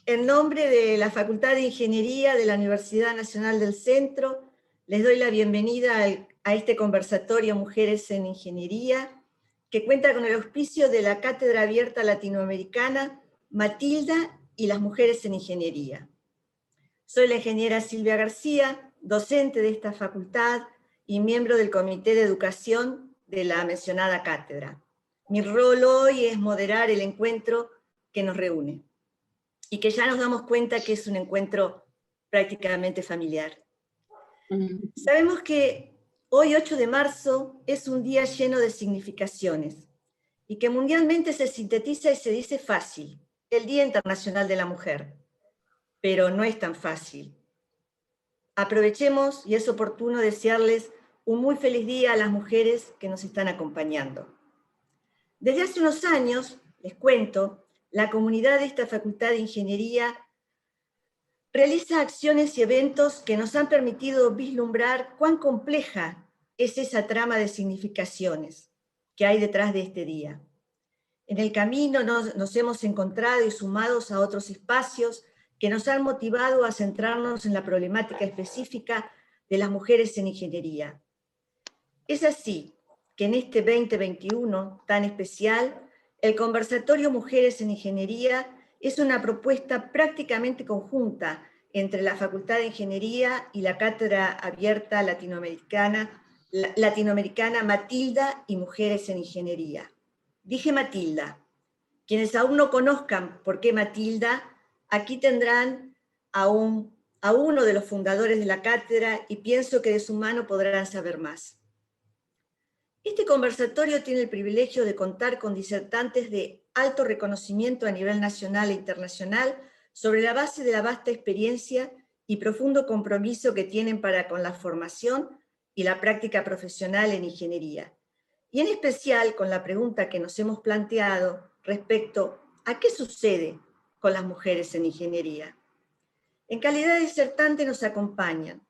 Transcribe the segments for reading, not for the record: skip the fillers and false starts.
En nombre de la Facultad de Ingeniería de la Universidad Nacional del Centro, les doy la bienvenida a este conversatorio Mujeres en Ingeniería, que cuenta con el auspicio de la Cátedra Abierta Latinoamericana Matilda y las Mujeres en Ingeniería. Soy la ingeniera Silvia García, docente de esta facultad y miembro del Comité de Educación de la mencionada cátedra. Mi rol hoy es moderar el encuentro que nos reúne, y que ya nos damos cuenta que es un encuentro prácticamente familiar. Sabemos que hoy, 8 de marzo, es un día lleno de significaciones, y que mundialmente se sintetiza y se dice fácil, el Día Internacional de la Mujer, pero no es tan fácil. Aprovechemos, y es oportuno desearles un muy feliz día a las mujeres que nos están acompañando. Desde hace unos años, les cuento, la comunidad de esta Facultad de Ingeniería realiza acciones y eventos que nos han permitido vislumbrar cuán compleja es esa trama de significaciones que hay detrás de este día. En el camino nos hemos encontrado y sumados a otros espacios que nos han motivado a centrarnos en la problemática específica de las mujeres en ingeniería. Es así que en este 2021 tan especial, el conversatorio Mujeres en Ingeniería es una propuesta prácticamente conjunta entre la Facultad de Ingeniería y la Cátedra Abierta Latinoamericana Matilda y Mujeres en Ingeniería. Dije Matilda. Quienes aún no conozcan por qué Matilda, aquí tendrán a uno de los fundadores de la cátedra y pienso que de su mano podrán saber más. Este conversatorio tiene el privilegio de contar con disertantes de alto reconocimiento a nivel nacional e internacional sobre la base de la vasta experiencia y profundo compromiso que tienen para con la formación y la práctica profesional en ingeniería. Y en especial con la pregunta que nos hemos planteado respecto a qué sucede con las mujeres en ingeniería. En calidad de disertante nos acompañan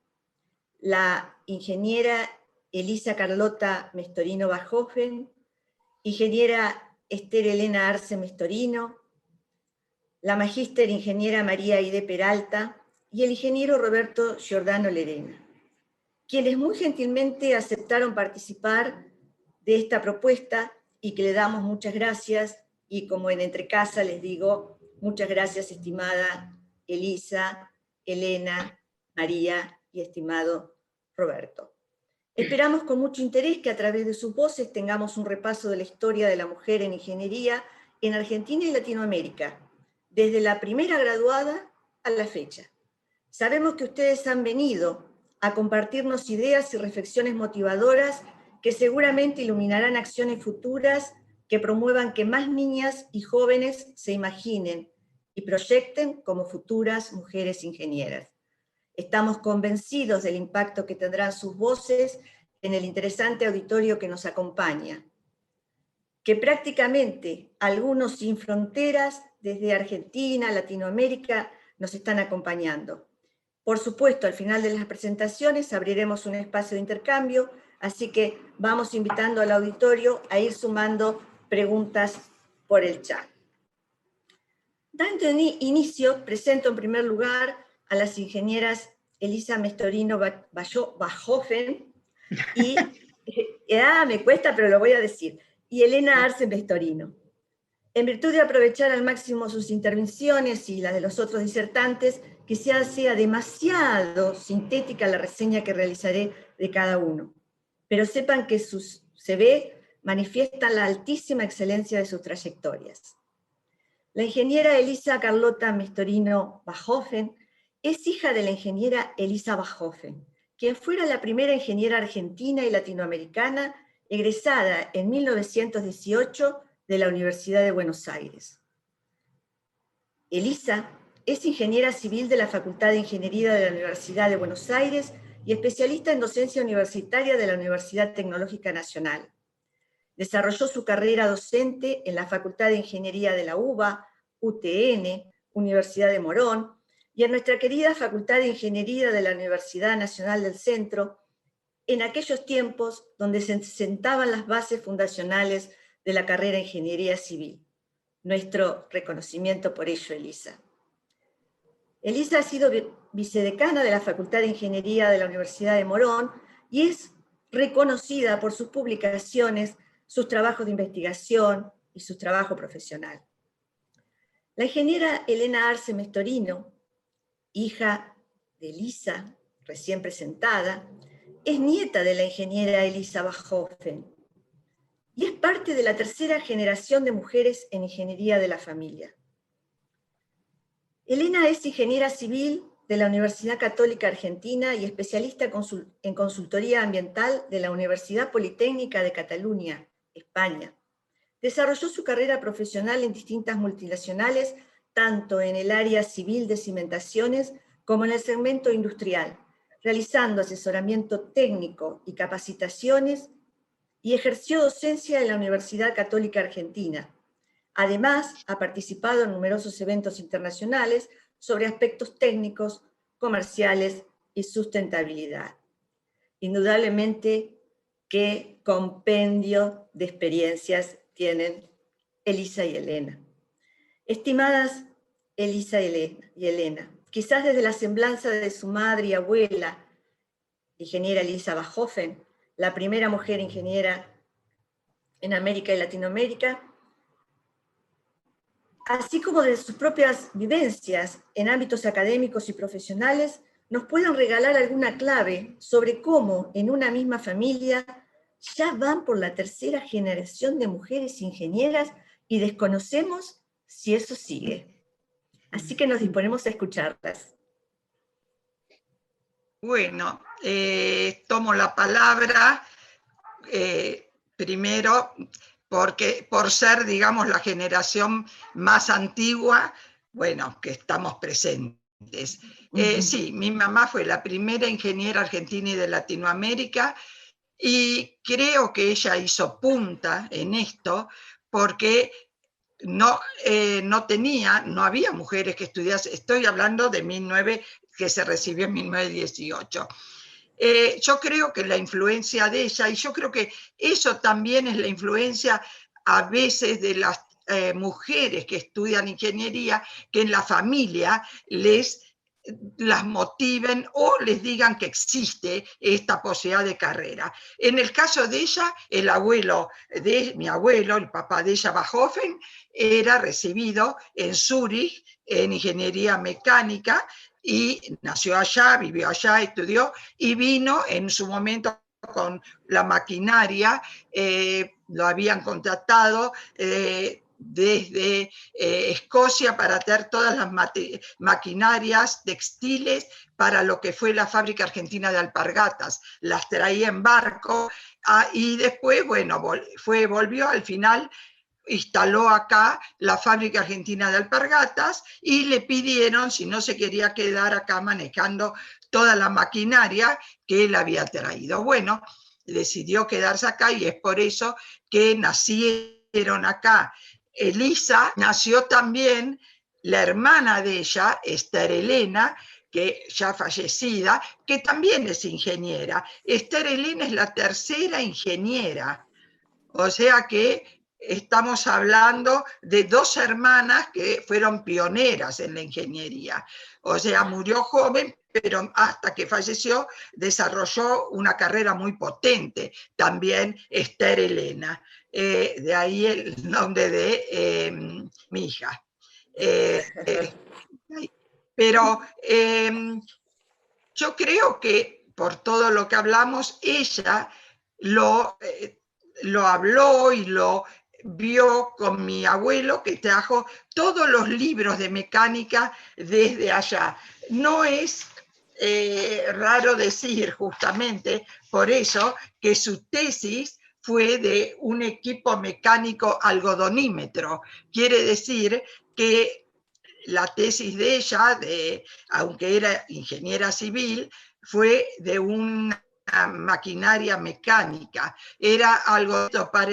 la ingeniera Elisa Carlota Mestorino Bajofen, ingeniera Esther Elena Arce Mestorino, la magíster ingeniera María Aide Peralta y el ingeniero Roberto Giordano Lerena, quienes muy gentilmente aceptaron participar de esta propuesta y que le damos muchas gracias, y como en Entrecasa les digo, muchas gracias estimada Elisa, Elena, María y estimado Roberto. Esperamos con mucho interés que a través de sus voces tengamos un repaso de la historia de la mujer en ingeniería en Argentina y Latinoamérica, desde la primera graduada a la fecha. Sabemos que ustedes han venido a compartirnos ideas y reflexiones motivadoras que seguramente iluminarán acciones futuras que promuevan que más niñas y jóvenes se imaginen y proyecten como futuras mujeres ingenieras. Estamos convencidos del impacto que tendrán sus voces en el interesante auditorio que nos acompaña, que prácticamente algunos sin fronteras, desde Argentina, Latinoamérica, nos están acompañando. Por supuesto, al final de las presentaciones abriremos un espacio de intercambio, así que vamos invitando al auditorio a ir sumando preguntas por el chat. Dando inicio, presento en primer lugar a las ingenieras Elisa Mestorino Bajofen y, me cuesta pero lo voy a decir, y Elena Arce Mestorino. En virtud de aprovechar al máximo sus intervenciones y las de los otros disertantes, quizás sea demasiado sintética la reseña que realizaré de cada uno, pero sepan que sus CV manifiestan la altísima excelencia de sus trayectorias. La ingeniera Elisa Carlota Mestorino Bajofen es hija de la ingeniera Elisa Bajofen, quien fuera la primera ingeniera argentina y latinoamericana egresada en 1918 de la Universidad de Buenos Aires. Elisa es ingeniera civil de la Facultad de Ingeniería de la Universidad de Buenos Aires y especialista en docencia universitaria de la Universidad Tecnológica Nacional. Desarrolló su carrera docente en la Facultad de Ingeniería de la UBA, UTN, Universidad de Morón, y en nuestra querida Facultad de Ingeniería de la Universidad Nacional del Centro, en aquellos tiempos donde se sentaban las bases fundacionales de la carrera de Ingeniería Civil. Nuestro reconocimiento por ello, Elisa. Elisa ha sido vicedecana de la Facultad de Ingeniería de la Universidad de Morón y es reconocida por sus publicaciones, sus trabajos de investigación y su trabajo profesional. La ingeniera Elena Arce Mestorino, hija de Elisa, recién presentada, es nieta de la ingeniera Elisa Bachhofen y es parte de la tercera generación de mujeres en ingeniería de la familia. Elena es ingeniera civil de la Universidad Católica Argentina y especialista en consultoría ambiental de la Universidad Politécnica de Cataluña, España. Desarrolló su carrera profesional en distintas multinacionales, tanto en el área civil de cimentaciones como en el segmento industrial, realizando asesoramiento técnico y capacitaciones, y ejerció docencia en la Universidad Católica Argentina. Además, ha participado en numerosos eventos internacionales sobre aspectos técnicos, comerciales y sustentabilidad. Indudablemente, qué compendio de experiencias tienen Elisa y Elena. Estimadas Elisa y Elena, quizás desde la semblanza de su madre y abuela, ingeniera Elisa Bachhofen, la primera mujer ingeniera en América y Latinoamérica, así como de sus propias vivencias en ámbitos académicos y profesionales, nos puedan regalar alguna clave sobre cómo en una misma familia ya van por la tercera generación de mujeres ingenieras y desconocemos si eso sigue. Así que nos disponemos a escucharlas. Bueno, tomo la palabra primero porque por ser, digamos, la generación más antigua, bueno, que estamos presentes. Sí, mi mamá fue la primera ingeniera argentina y de Latinoamérica, y creo que ella hizo punta en esto porque no había mujeres que estudiasen. Estoy hablando de 19, que se recibió en 1918. Yo creo que la influencia de ella, y yo creo que eso también es la influencia a veces de las mujeres que estudian ingeniería, que en la familia las motiven o les digan que existe esta posibilidad de carrera. En el caso de ella, mi abuelo, el papá de ella, Bachhofen, era recibido en Zúrich en ingeniería mecánica y nació allá, vivió allá, estudió y vino en su momento con la maquinaria, lo habían contratado desde Escocia para traer todas las maquinarias textiles para lo que fue la fábrica argentina de alpargatas. Las traía en barco y después, bueno, volvió al final. Instaló acá la fábrica argentina de alpargatas y le pidieron si no se quería quedar acá manejando toda la maquinaria que él había traído. Bueno, decidió quedarse acá y es por eso que nacieron acá. Elisa nació también la hermana de ella, Esther Elena, que ya fallecida, que también es ingeniera. Esther Elena es la tercera ingeniera, o sea que estamos hablando de dos hermanas que fueron pioneras en la ingeniería. O sea, murió joven, pero hasta que falleció desarrolló una carrera muy potente. También Esther Elena. De ahí el nombre de mi hija. Pero yo creo que por todo lo que hablamos, ella lo habló y lo vio con mi abuelo, que trajo todos los libros de mecánica desde allá. No es raro decir justamente por eso que su tesis fue de un equipo mecánico algodonímetro. Quiere decir que la tesis de ella, aunque era ingeniera civil, fue de una maquinaria mecánica, era algo para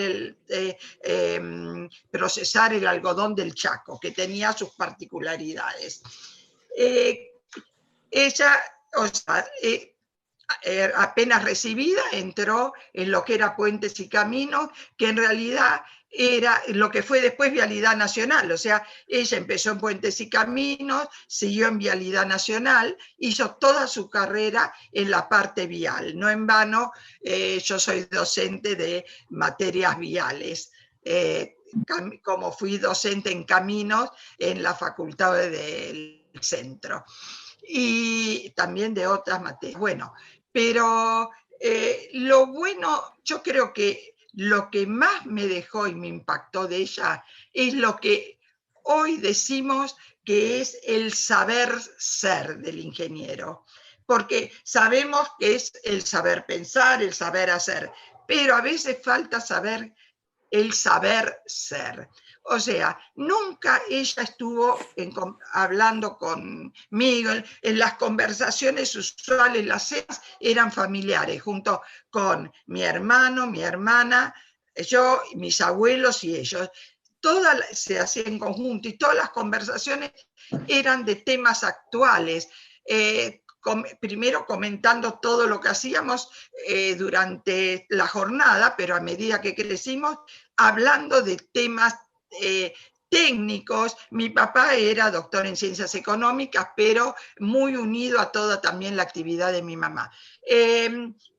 procesar el algodón del Chaco, que tenía sus particularidades. Ella, o sea, apenas recibida, entró en lo que era Puentes y Caminos, que en realidad era lo que fue después Vialidad Nacional, o sea, ella empezó en Puentes y Caminos, siguió en Vialidad Nacional, hizo toda su carrera en la parte vial. No en vano, yo soy docente de materias viales, como fui docente en Caminos en la Facultad del Centro, y también de otras materias. Bueno, pero lo bueno, yo creo que lo que más me dejó y me impactó de ella es lo que hoy decimos que es el saber ser del ingeniero, porque sabemos que es el saber pensar, el saber hacer, pero a veces falta saber el saber ser. O sea, nunca ella estuvo hablando conmigo, en las conversaciones usuales, las cenas eran familiares, junto con mi hermano, mi hermana, yo, mis abuelos y ellos. Todas se hacía en conjunto y todas las conversaciones eran de temas actuales. Primero comentando todo lo que hacíamos durante la jornada, pero a medida que crecimos, hablando de temas técnicos. Mi papá era doctor en ciencias económicas, pero muy unido a toda también la actividad de mi mamá.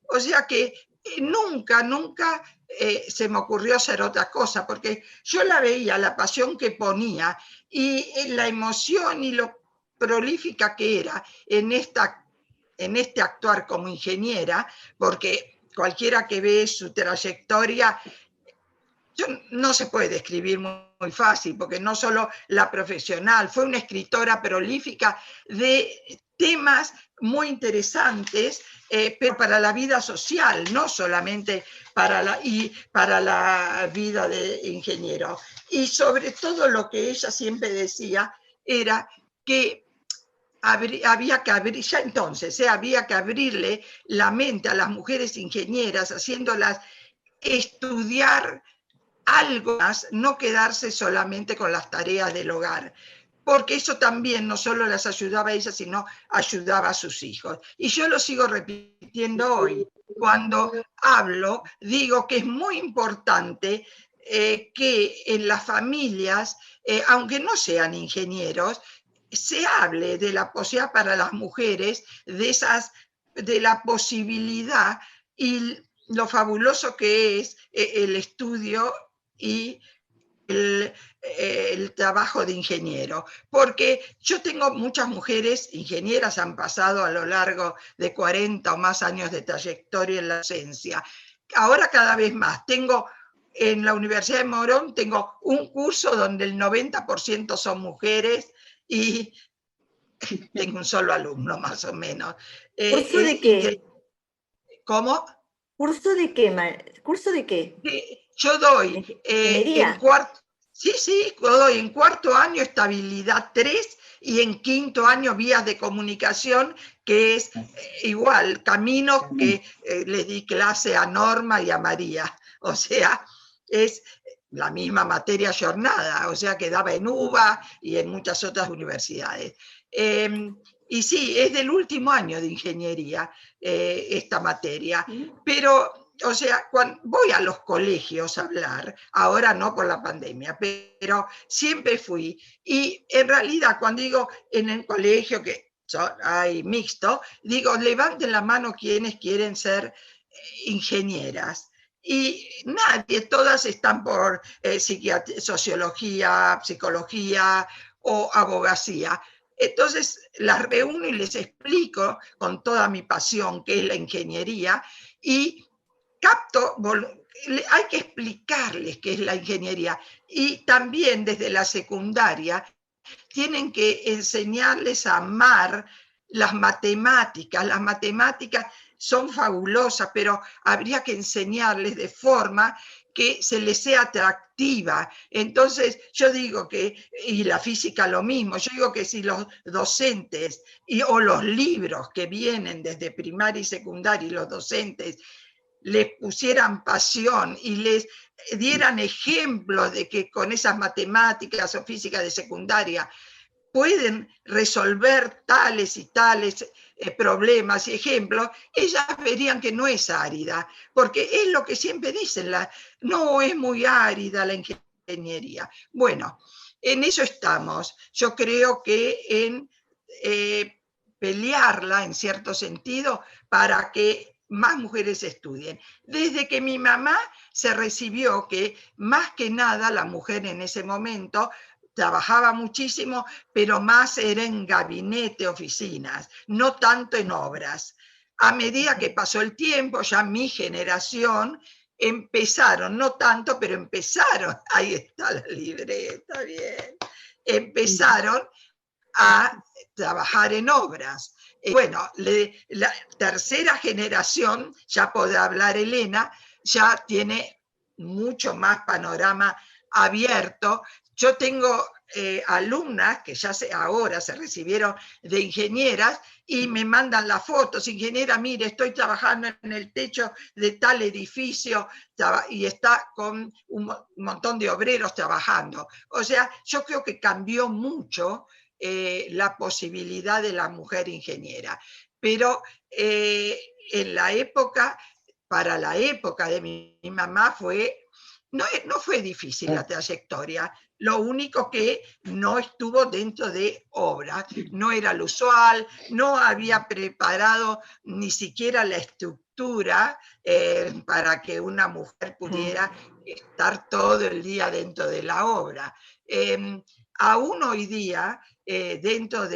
O sea que nunca se me ocurrió hacer otra cosa, porque yo la veía, la pasión que ponía y la emoción y lo prolífica que era en este actuar como ingeniera, porque cualquiera que ve su trayectoria, no se puede describir muy fácil, porque no solo la profesional, fue una escritora prolífica de temas muy interesantes, pero para la vida social, no solamente para la vida de ingeniero. Y sobre todo lo que ella siempre decía era que había que abrir, ya entonces, había que abrirle la mente a las mujeres ingenieras, haciéndolas estudiar algo más, no quedarse solamente con las tareas del hogar, porque eso también no solo las ayudaba a ellas, sino ayudaba a sus hijos. Y yo lo sigo repitiendo hoy. Cuando hablo, digo que es muy importante que en las familias, aunque no sean ingenieros, se hable de la posibilidad para las mujeres, de la posibilidad y lo fabuloso que es el estudio y el trabajo de ingeniero, porque yo tengo muchas mujeres ingenieras, han pasado a lo largo de 40 o más años de trayectoria en la docencia. Ahora cada vez más. En la Universidad de Morón tengo un curso donde el 90% son mujeres y tengo un solo alumno más o menos. ¿Curso de qué? ¿Cómo? ¿Curso de qué? ¿Curso de qué? Yo doy ¿Ingeniería? doy en cuarto año estabilidad 3 y en quinto año vías de comunicación, que es igual, caminos que les di clase a Norma y a María. O sea, es la misma materia jornada, o sea que daba en UBA y en muchas otras universidades. Y sí, es del último año de ingeniería esta materia, pero o sea, cuando voy a los colegios a hablar, ahora no por la pandemia, pero siempre fui. Y en realidad, cuando digo en el colegio que hay mixto, digo, levanten la mano quienes quieren ser ingenieras. Y nadie, todas están por sociología, psicología o abogacía. Entonces las reúno y les explico con toda mi pasión qué es la ingeniería y hay que explicarles qué es la ingeniería y también desde la secundaria tienen que enseñarles a amar las matemáticas. Las matemáticas son fabulosas, pero habría que enseñarles de forma que se les sea atractiva. Entonces yo digo que, y la física lo mismo, yo digo que si los docentes o los libros que vienen desde primaria y secundaria y los docentes les pusieran pasión y les dieran ejemplos de que con esas matemáticas o física de secundaria pueden resolver tales y tales problemas y ejemplos, ellas verían que no es árida, porque es lo que siempre dicen, no es muy árida la ingeniería. Bueno, en eso estamos. Yo creo que en pelearla, en cierto sentido, para que más mujeres estudien. Desde que mi mamá se recibió, que más que nada la mujer en ese momento trabajaba muchísimo, pero más era en gabinete, oficinas, no tanto en obras. A medida que pasó el tiempo, ya mi generación empezaron, no tanto, pero empezaron, ahí está la libreta, bien, empezaron a trabajar en obras. Bueno, la tercera generación, ya podrá hablar Elena, ya tiene mucho más panorama abierto. Yo tengo alumnas que ya ahora se recibieron de ingenieras y me mandan las fotos. Ingeniera, mire, estoy trabajando en el techo de tal edificio y está con un montón de obreros trabajando. O sea, yo creo que cambió mucho la posibilidad de la mujer ingeniera. Pero en la época, para la época de mi mamá no fue difícil la trayectoria, lo único que no estuvo dentro de obras, no era lo usual, no había preparado ni siquiera la estructura para que una mujer pudiera estar todo el día dentro de la obra. Aún hoy día, dentro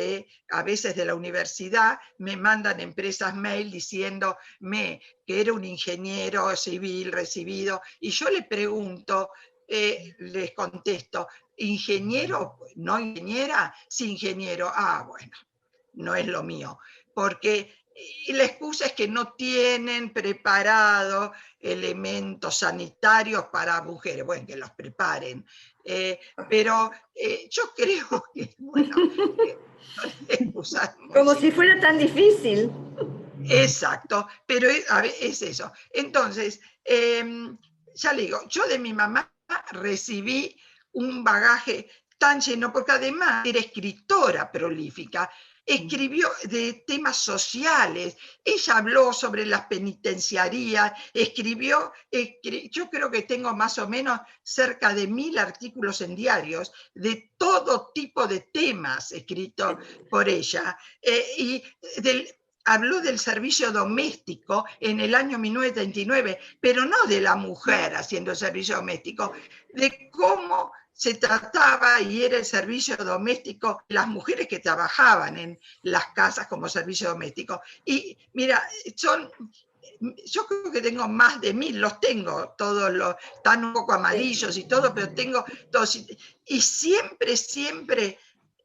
a veces de la universidad, me mandan empresas mail diciéndome que era un ingeniero civil recibido, y yo le pregunto, les contesto, ¿ingeniero? ¿No ingeniera? Sí, ingeniero. Ah, bueno, no es lo mío, porque la excusa es que no tienen preparado elementos sanitarios para mujeres. Bueno, que los preparen. Pero yo creo que, bueno, son excusas muy Como si fuera tan difícil. Exacto, pero es eso. Entonces, ya le digo, yo de mi mamá recibí un bagaje tan lleno, porque además era escritora prolífica, escribió de temas sociales, ella habló sobre las penitenciarías, yo creo que tengo más o menos cerca de 1000 artículos en diarios de todo tipo de temas escritos por ella, y habló del servicio doméstico en el año 1939, pero no de la mujer haciendo el servicio doméstico, de cómo se trataba y era el servicio doméstico, las mujeres que trabajaban en las casas como servicio doméstico. Y mira, yo creo que tengo más de 1000, los tengo, todos están un poco amarillos y todo, pero tengo todos. Y siempre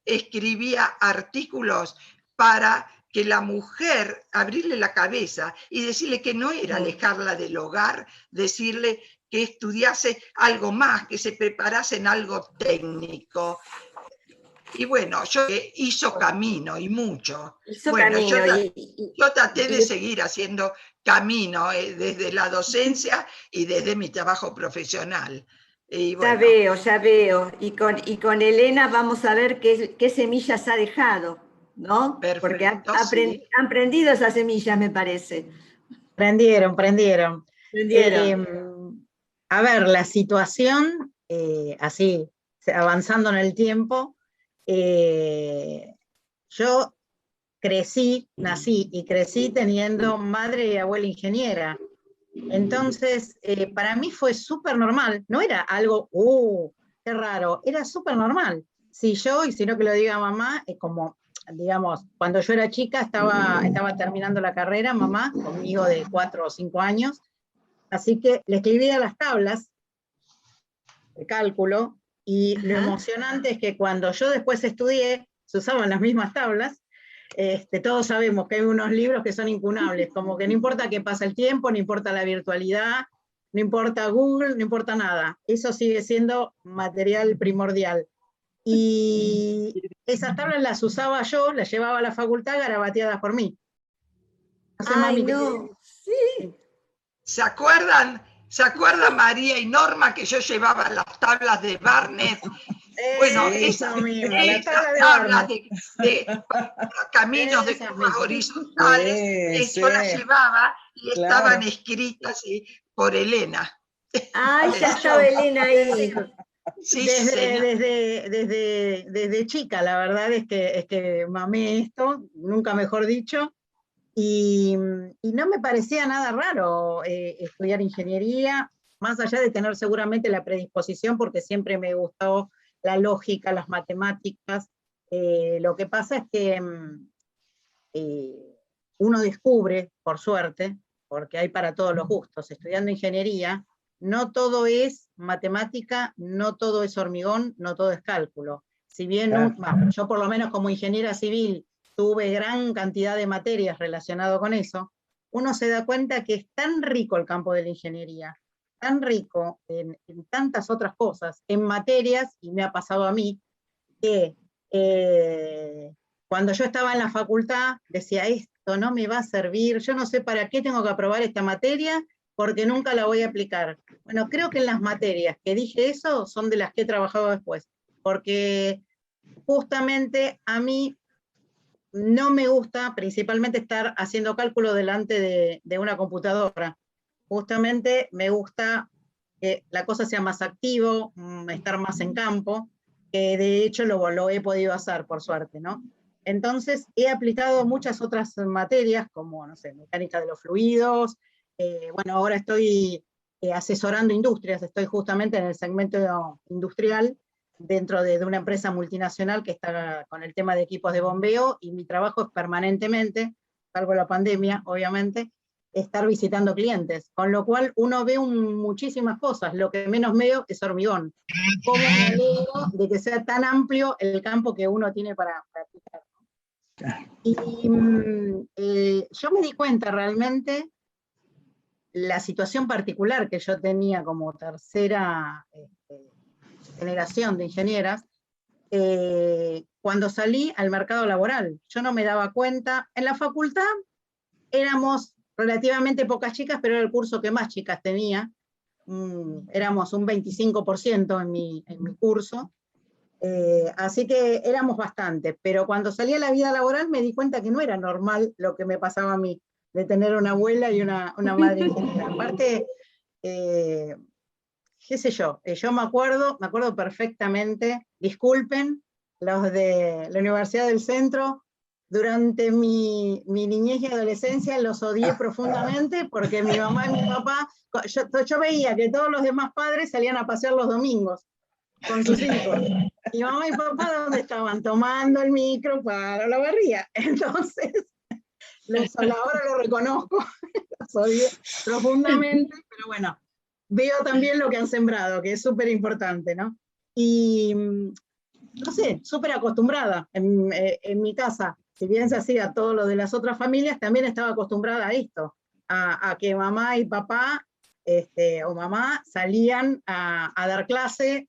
escribía artículos para que la mujer, abrirle la cabeza y decirle que no era alejarla del hogar, decirle que estudiase algo más, que se preparase en algo técnico. Y bueno, yo hizo camino y mucho. Yo traté de seguir haciendo camino desde la docencia y desde mi trabajo profesional. Y bueno, ya veo. Y con Elena vamos a ver qué semillas ha dejado, ¿no? Perfecto, porque sí. han prendido esas semillas, me parece. Prendieron. Prendieron. A ver, la situación, así, avanzando en el tiempo, yo nací y crecí teniendo madre y abuela ingeniera. Entonces, para mí fue súper normal, no era algo, qué raro, era súper normal. Si yo, y si no que lo diga mamá, como, digamos, cuando yo era chica estaba terminando la carrera, mamá, conmigo de 4 o 5 años, así que le escribía las tablas de cálculo, y lo emocionante es que cuando yo después estudié, se usaban las mismas tablas. Todos sabemos que hay unos libros que son incunables, como que no importa que pase el tiempo, no importa la virtualidad, no importa Google, no importa nada. Eso sigue siendo material primordial. Y esas tablas las usaba yo, las llevaba a la facultad garabateadas por mí. No sé, mami, no. Sí. ¿Se acuerdan, María y Norma, que yo llevaba las tablas de Barnett Bueno, Eso mismo, la esas tabla de tablas Barnes. para caminos de Esas curvas mismas. horizontales, Sí, yo las llevaba y estaban claro. escritas por Elena. Ay, ya Yo- estaba Elena ahí. sí, señor. Desde chica, la verdad es que mamé esto, nunca mejor dicho, y no me parecía nada raro estudiar ingeniería, más allá de tener seguramente la predisposición, porque siempre me gustó la lógica, las matemáticas. Lo que pasa es que eh, uno descubre, por suerte, porque hay para todos los gustos, estudiando ingeniería, no todo es matemática, no todo es hormigón, no todo es cálculo. Si bien yo por lo menos como ingeniera civil tuve gran cantidad de materias relacionadas con eso, uno se da cuenta que es tan rico el campo de la ingeniería, tan rico en tantas otras cosas, en materias, y me ha pasado a mí, que cuando yo estaba en la facultad decía, esto no me va a servir, yo no sé para qué tengo que aprobar esta materia, porque nunca la voy a aplicar. Bueno, creo que en las materias que dije eso son de las que he trabajado después, porque justamente a mí no me gusta principalmente estar haciendo cálculo delante de una computadora. Justamente me gusta que la cosa sea más activo, estar más en campo, que de hecho lo he podido hacer, por suerte, ¿no? Entonces he aplicado muchas otras materias, como, no sé, mecánica de los fluidos, bueno, ahora estoy asesorando industrias, estoy justamente en el segmento industrial, dentro de una empresa multinacional que está con el tema de equipos de bombeo, y mi trabajo es permanentemente, salvo la pandemia, obviamente, estar visitando clientes, con lo cual uno ve muchísimas cosas, lo que menos veo es hormigón. ¿Cómo me alegro de que sea tan amplio el campo que uno tiene para aplicar? Y yo me di cuenta realmente la situación particular que yo tenía como tercera generación de ingenieras, cuando salí al mercado laboral. Yo no me daba cuenta, en la facultad éramos relativamente pocas chicas, pero era el curso que más chicas tenía, éramos un 25% en mi curso, así que éramos bastantes, pero cuando salí a la vida laboral me di cuenta que no era normal lo que me pasaba a mí, de tener una abuela y una madre ingeniera. Aparte, qué sé yo me acuerdo perfectamente, disculpen, los de la Universidad del Centro, durante mi niñez y adolescencia los odié profundamente, porque mi mamá y mi papá, yo veía que todos los demás padres salían a pasear los domingos con sus hijos. Y mamá y papá, ¿dónde estaban? Tomando el micro para la barría. Entonces, ahora lo reconozco, los odié profundamente, pero bueno, veo también lo que han sembrado, que es súper importante, ¿no? Y, no sé, súper acostumbrada en mi casa, si bien se hacía todo lo de las otras familias, también estaba acostumbrada a esto, a que mamá y papá, o mamá, salían a dar clase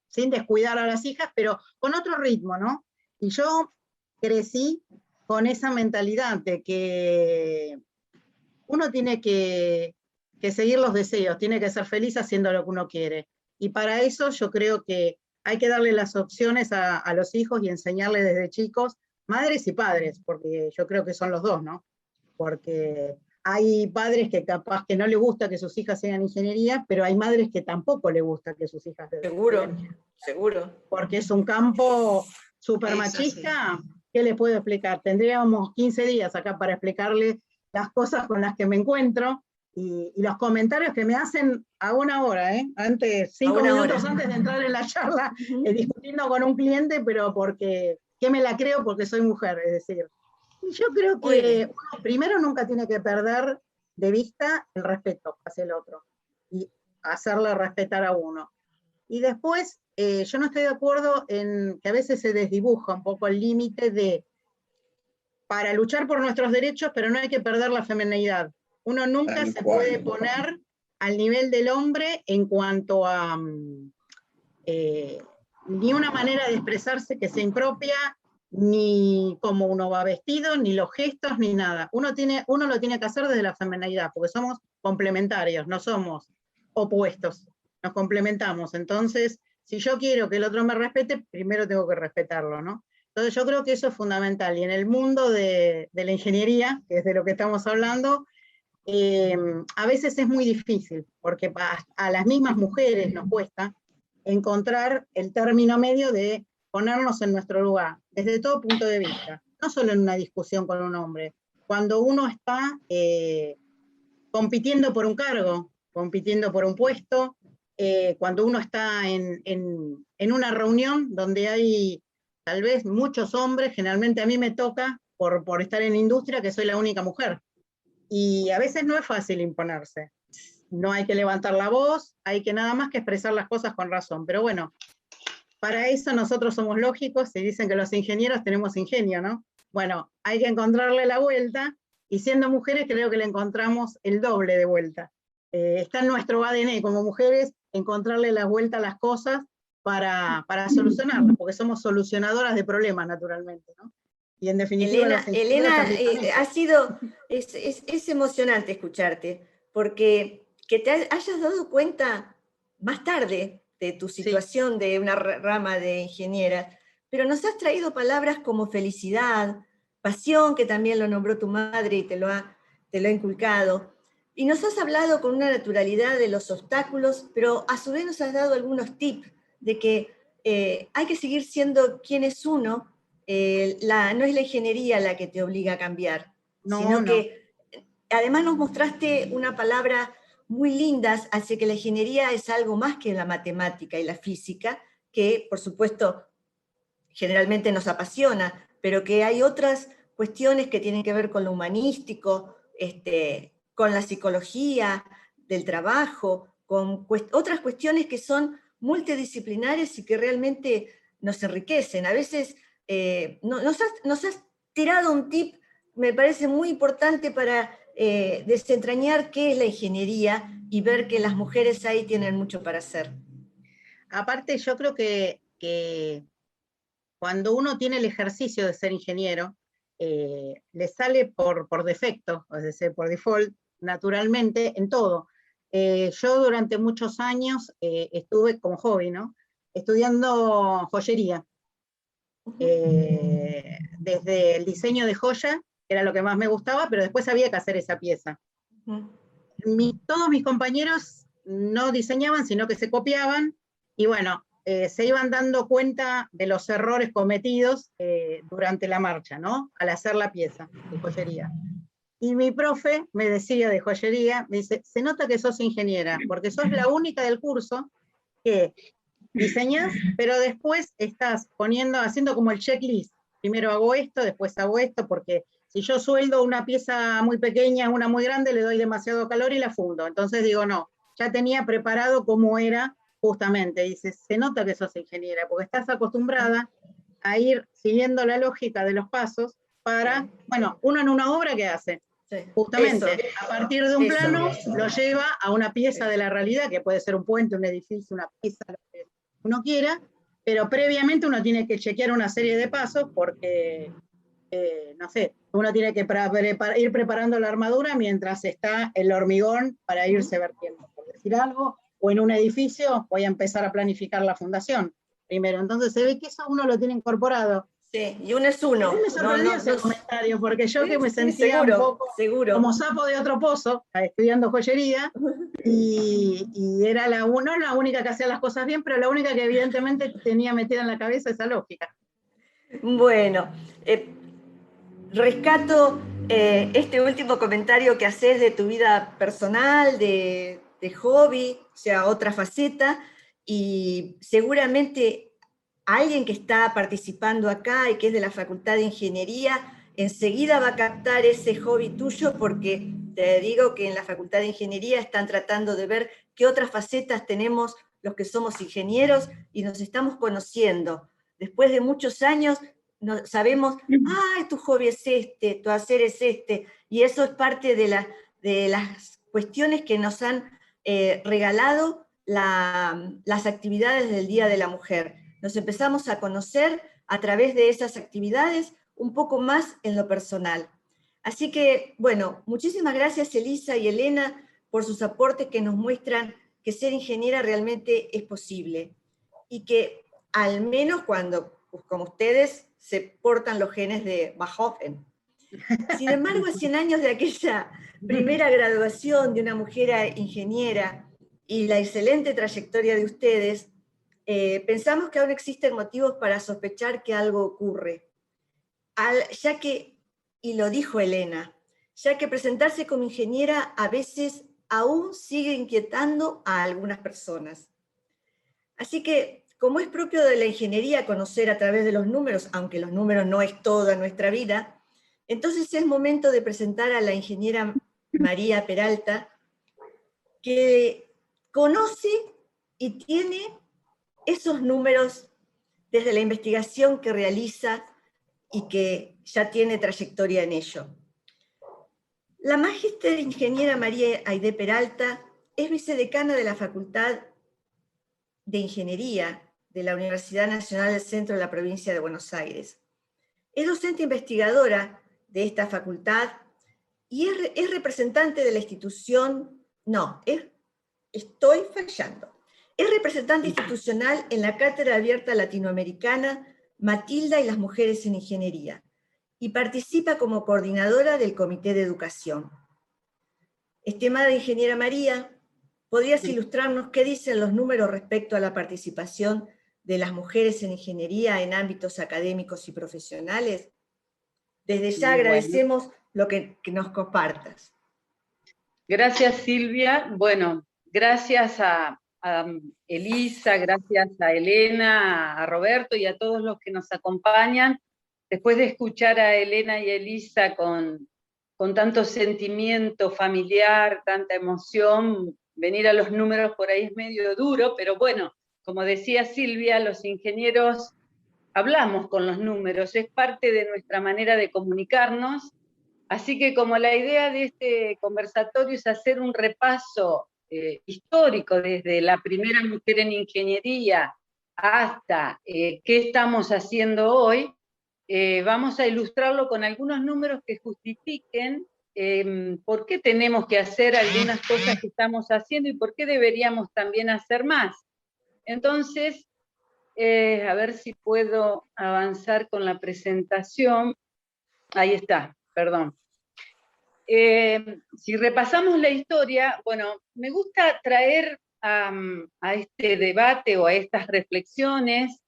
sin descuidar a las hijas, pero con otro ritmo, ¿no? Y yo crecí con esa mentalidad de que uno tiene que seguir los deseos, tiene que ser feliz haciendo lo que uno quiere. Y para eso yo creo que hay que darle las opciones a los hijos y enseñarles desde chicos, madres y padres, porque yo creo que son los dos, ¿no? Porque hay padres que capaz que no les gusta que sus hijas sean ingeniería, pero hay madres que tampoco les gusta que sus hijas Seguro. porque es un campo súper machista. ¿Qué les puedo explicar? Tendríamos 15 días acá para explicarle las cosas con las que me encuentro y los comentarios que me hacen a una hora, antes, 5 minutos antes de entrar en la charla, discutiendo con un cliente, pero porque, ¿qué me la creo? Porque soy mujer, es decir. Y yo creo que uno primero nunca tiene que perder de vista el respeto hacia el otro y hacerle respetar a uno. Y después, yo no estoy de acuerdo en que a veces se desdibuja un poco el límite de para luchar por nuestros derechos, pero no hay que perder la femineidad. Uno nunca se puede poner al nivel del hombre en cuanto a ni una manera de expresarse que sea impropia, ni cómo uno va vestido, ni los gestos, ni nada. Uno lo tiene que hacer desde la femineidad, porque somos complementarios, no somos opuestos. nos complementamos. Entonces, si yo quiero que el otro me respete, primero tengo que respetarlo, ¿no? Entonces yo creo que eso es fundamental. Y en el mundo de la ingeniería, que es de lo que estamos hablando, a veces es muy difícil, porque a las mismas mujeres nos cuesta encontrar el término medio de ponernos en nuestro lugar, desde todo punto de vista, no solo en una discusión con un hombre, cuando uno está compitiendo por un cargo, compitiendo por un puesto, cuando uno está en una reunión donde hay tal vez muchos hombres, generalmente a mí me toca, por estar en industria, que soy la única mujer. Y a veces no es fácil imponerse. No hay que levantar la voz, hay que nada más que expresar las cosas con razón. Pero bueno, para eso nosotros somos lógicos, y dicen que los ingenieros tenemos ingenio, ¿no? Bueno, hay que encontrarle la vuelta, y siendo mujeres creo que le encontramos el doble de vuelta. Está en nuestro ADN como mujeres encontrarle la vuelta a las cosas para solucionarlas, porque somos solucionadoras de problemas, naturalmente, ¿no? Y en definitiva, Elena, es emocionante escucharte, porque que te hayas dado cuenta más tarde de tu situación de una rama de ingeniera, pero nos has traído palabras como felicidad, pasión, que también lo nombró tu madre y te lo ha inculcado, y nos has hablado con una naturalidad de los obstáculos, pero a su vez nos has dado algunos tips de que hay que seguir siendo quien es uno. No es la ingeniería la que te obliga a cambiar, sino que además nos mostraste una palabra muy linda hacia que la ingeniería es algo más que la matemática y la física, que por supuesto generalmente nos apasiona, pero que hay otras cuestiones que tienen que ver con lo humanístico, con la psicología del trabajo, con otras cuestiones que son multidisciplinares y que realmente nos enriquecen. A veces nos has tirado un tip, me parece muy importante para desentrañar qué es la ingeniería y ver que las mujeres ahí tienen mucho para hacer. Aparte, yo creo que cuando uno tiene el ejercicio de ser ingeniero, le sale por defecto, es decir, por default, naturalmente, en todo. Yo durante muchos años estuve como hobby, ¿no? Estudiando joyería. Desde el diseño de joya, que era lo que más me gustaba, pero después había que hacer esa pieza. Todos mis compañeros no diseñaban, sino que se copiaban, y bueno, se iban dando cuenta de los errores cometidos durante la marcha, ¿no? Al hacer la pieza de joyería. Y mi profe me decía de joyería, me dice, se nota que sos ingeniera, porque sos la única del curso que diseñas, pero después estás haciendo como el checklist. Primero hago esto, después hago esto, porque si yo sueldo una pieza muy pequeña, una muy grande, le doy demasiado calor y la fundo. Entonces digo, no, ya tenía preparado cómo era justamente. Dice, se nota que sos ingeniera, porque estás acostumbrada a ir siguiendo la lógica de los pasos para, bueno, uno en una obra, ¿qué hace? Justamente, a partir de un plano, lo lleva a una pieza de la realidad, que puede ser un puente, un edificio, una pieza, lo que uno quiera, pero previamente uno tiene que chequear una serie de pasos porque, no sé, uno tiene que ir preparando la armadura mientras está el hormigón para irse vertiendo, por decir algo, o en un edificio voy a empezar a planificar la fundación primero. Entonces se ve que eso uno lo tiene incorporado. Sí, y uno es uno. A mí me sorprendió ese comentario, porque yo que me sentía seguro, un poco como sapo de otro pozo, estudiando joyería, y era no la única que hacía las cosas bien, pero la única que evidentemente tenía metida en la cabeza esa lógica. Bueno, rescato este último comentario que haces de tu vida personal, de hobby, o sea, otra faceta, y seguramente alguien que está participando acá y que es de la Facultad de Ingeniería, enseguida va a captar ese hobby tuyo, porque te digo que en la Facultad de Ingeniería están tratando de ver qué otras facetas tenemos los que somos ingenieros y nos estamos conociendo. Después de muchos años sabemos, tu hobby es este, tu hacer es este, y eso es parte de las cuestiones que nos han regalado las actividades del Día de la Mujer. Nos empezamos a conocer a través de esas actividades un poco más en lo personal. Así que, bueno, muchísimas gracias Elisa y Elena por sus aportes que nos muestran que ser ingeniera realmente es posible y que al menos cuando, como ustedes, se portan los genes de Beethoven. Sin embargo, a 100 años de aquella primera graduación de una mujer ingeniera y la excelente trayectoria de ustedes, pensamos que aún existen motivos para sospechar que algo ocurre. Ya que, y lo dijo Elena, ya que presentarse como ingeniera a veces aún sigue inquietando a algunas personas. Así que, como es propio de la ingeniería conocer a través de los números, aunque los números no es toda nuestra vida, entonces es momento de presentar a la ingeniera María Peralta, que conoce y tiene esos números desde la investigación que realiza y que ya tiene trayectoria en ello. La magíster ingeniera María Aide Peralta es vicedecana de la Facultad de Ingeniería de la Universidad Nacional del Centro de la Provincia de Buenos Aires. Es docente investigadora de esta facultad y es representante de la institución, estoy fallando. Es representante institucional en la Cátedra Abierta Latinoamericana Matilda y las Mujeres en Ingeniería, y participa como coordinadora del Comité de Educación. Estimada ingeniera María, ¿podrías ilustrarnos qué dicen los números respecto a la participación de las mujeres en ingeniería en ámbitos académicos y profesionales? Desde ya agradecemos lo que nos compartas. Gracias, Silvia. Bueno, gracias a Elisa, gracias a Elena, a Roberto y a todos los que nos acompañan. Después de escuchar a Elena y a Elisa con tanto sentimiento familiar, tanta emoción, venir a los números por ahí es medio duro, pero bueno, como decía Silvia, los ingenieros hablamos con los números, es parte de nuestra manera de comunicarnos, así que como la idea de este conversatorio es hacer un repaso histórico desde la primera mujer en ingeniería hasta qué estamos haciendo hoy, vamos a ilustrarlo con algunos números que justifiquen por qué tenemos que hacer algunas cosas que estamos haciendo y por qué deberíamos también hacer más. Entonces, a ver si puedo avanzar con la presentación. Ahí está, perdón. Si repasamos la historia, bueno, me gusta traer a este debate o a estas reflexiones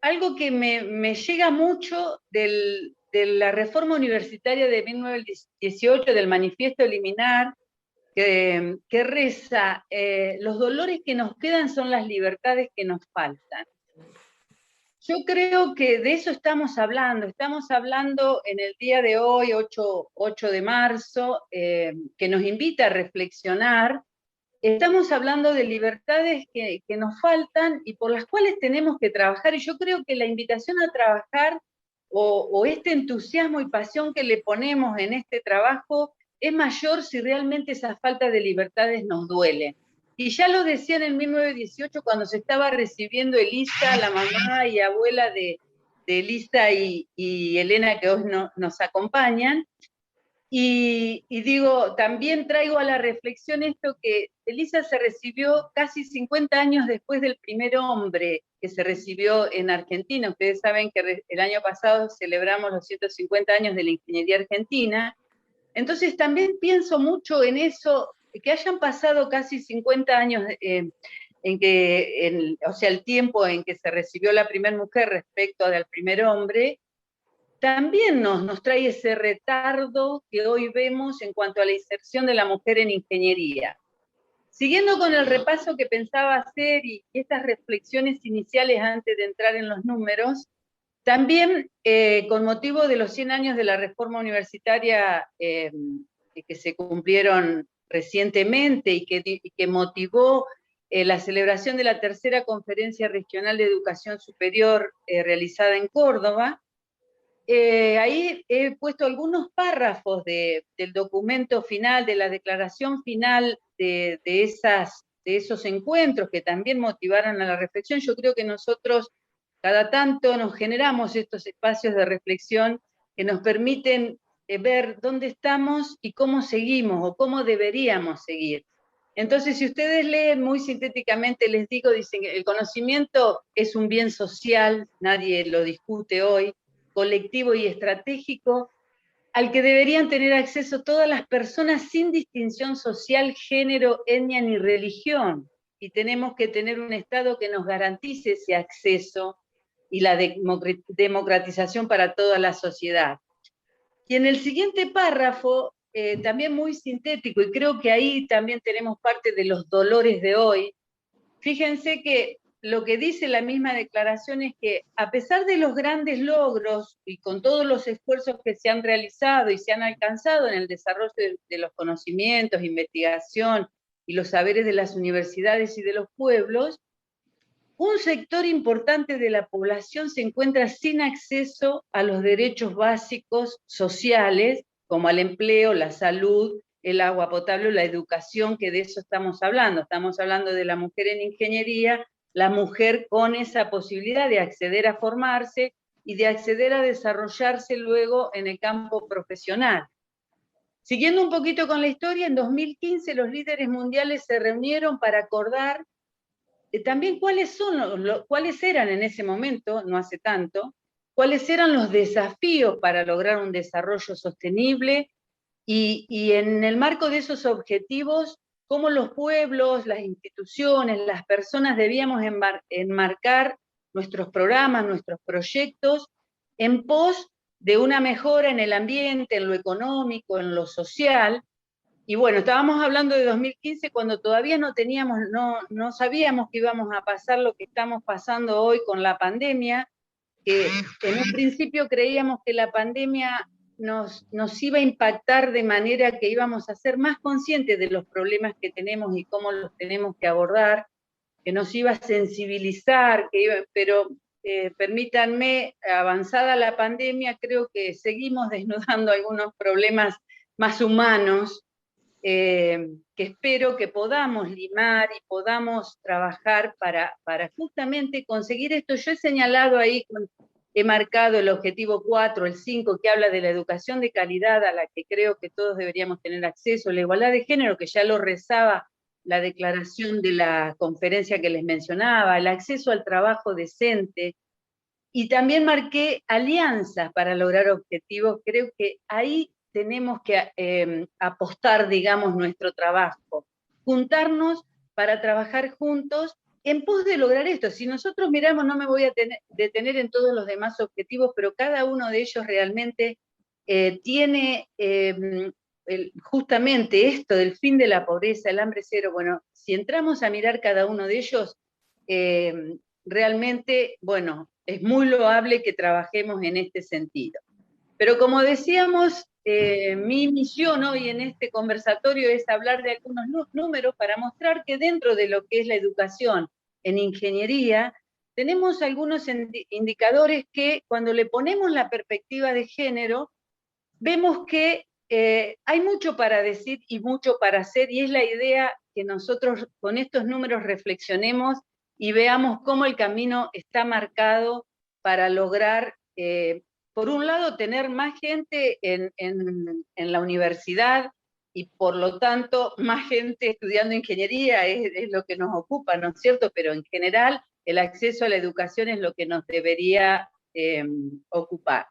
algo que me llega mucho de la reforma universitaria de 1918, del Manifiesto Liminar, que reza, los dolores que nos quedan son las libertades que nos faltan. Yo creo que de eso estamos hablando en el día de hoy, 8 de marzo, que nos invita a reflexionar. Estamos hablando de libertades que nos faltan y por las cuales tenemos que trabajar, y yo creo que la invitación a trabajar o este entusiasmo y pasión que le ponemos en este trabajo es mayor si realmente esa falta de libertades nos duele. Y ya lo decían en 1918 cuando se estaba recibiendo Elisa, la mamá y abuela de Elisa y Elena, que hoy nos acompañan. Y digo, también traigo a la reflexión esto que Elisa se recibió casi 50 años después del primer hombre que se recibió en Argentina. Ustedes saben que el año pasado celebramos los 150 años de la ingeniería argentina. Entonces también pienso mucho en eso, que hayan pasado casi 50 años o sea, el tiempo en que se recibió la primera mujer respecto al primer hombre, también nos trae ese retardo que hoy vemos en cuanto a la inserción de la mujer en ingeniería. Siguiendo con el repaso que pensaba hacer y estas reflexiones iniciales antes de entrar en los números, también con motivo de los 100 años de la reforma universitaria que se cumplieron recientemente y que motivó la celebración de la tercera Conferencia Regional de Educación Superior realizada en Córdoba, ahí he puesto algunos párrafos del documento final, de la declaración final de esos encuentros que también motivaron a la reflexión. Yo creo que nosotros cada tanto nos generamos estos espacios de reflexión que nos permiten ver dónde estamos y cómo seguimos o cómo deberíamos seguir. Entonces, si ustedes leen muy sintéticamente, les digo, dicen que el conocimiento es un bien social, nadie lo discute hoy, colectivo y estratégico, al que deberían tener acceso todas las personas sin distinción social, género, etnia ni religión. Y tenemos que tener un Estado que nos garantice ese acceso y la democratización para toda la sociedad. Y en el siguiente párrafo, también muy sintético, y creo que ahí también tenemos parte de los dolores de hoy, fíjense que lo que dice la misma declaración es que a pesar de los grandes logros y con todos los esfuerzos que se han realizado y se han alcanzado en el desarrollo de los conocimientos, investigación y los saberes de las universidades y de los pueblos, un sector importante de la población se encuentra sin acceso a los derechos básicos sociales, como al empleo, la salud, el agua potable o la educación, que de eso estamos hablando. Estamos hablando de la mujer en ingeniería, la mujer con esa posibilidad de acceder a formarse y de acceder a desarrollarse luego en el campo profesional. Siguiendo un poquito con la historia, en 2015 los líderes mundiales se reunieron para acordar también cuáles eran en ese momento, no hace tanto, cuáles eran los desafíos para lograr un desarrollo sostenible y en el marco de esos objetivos, cómo los pueblos, las instituciones, las personas debíamos enmarcar nuestros programas, nuestros proyectos en pos de una mejora en el ambiente, en lo económico, en lo social. Y bueno, estábamos hablando de 2015 cuando todavía no sabíamos que íbamos a pasar lo que estamos pasando hoy con la pandemia, que en un principio creíamos que la pandemia nos iba a impactar de manera que íbamos a ser más conscientes de los problemas que tenemos y cómo los tenemos que abordar, que nos iba a sensibilizar, pero permítanme, avanzada la pandemia, creo que seguimos desnudando algunos problemas más humanos, que espero que podamos limar y podamos trabajar para justamente conseguir esto. Yo he señalado ahí, he marcado el objetivo 4, el 5, que habla de la educación de calidad a la que creo que todos deberíamos tener acceso, la igualdad de género, que ya lo rezaba la declaración de la conferencia que les mencionaba, el acceso al trabajo decente, y también marqué alianzas para lograr objetivos. Creo que ahí tenemos que apostar, digamos, nuestro trabajo, juntarnos para trabajar juntos en pos de lograr esto. Si nosotros miramos, no me voy a detener en todos los demás objetivos, pero cada uno de ellos realmente tiene justamente esto del fin de la pobreza, el hambre cero. Bueno, si entramos a mirar cada uno de ellos, realmente, bueno, es muy loable que trabajemos en este sentido. Pero como decíamos, mi misión hoy en este conversatorio es hablar de algunos números para mostrar que dentro de lo que es la educación en ingeniería, tenemos algunos indicadores que cuando le ponemos la perspectiva de género, vemos que hay mucho para decir y mucho para hacer, y es la idea que nosotros con estos números reflexionemos y veamos cómo el camino está marcado para lograr, por un lado, tener más gente en la universidad y por lo tanto más gente estudiando ingeniería es lo que nos ocupa, ¿no es cierto? Pero en general el acceso a la educación es lo que nos debería ocupar.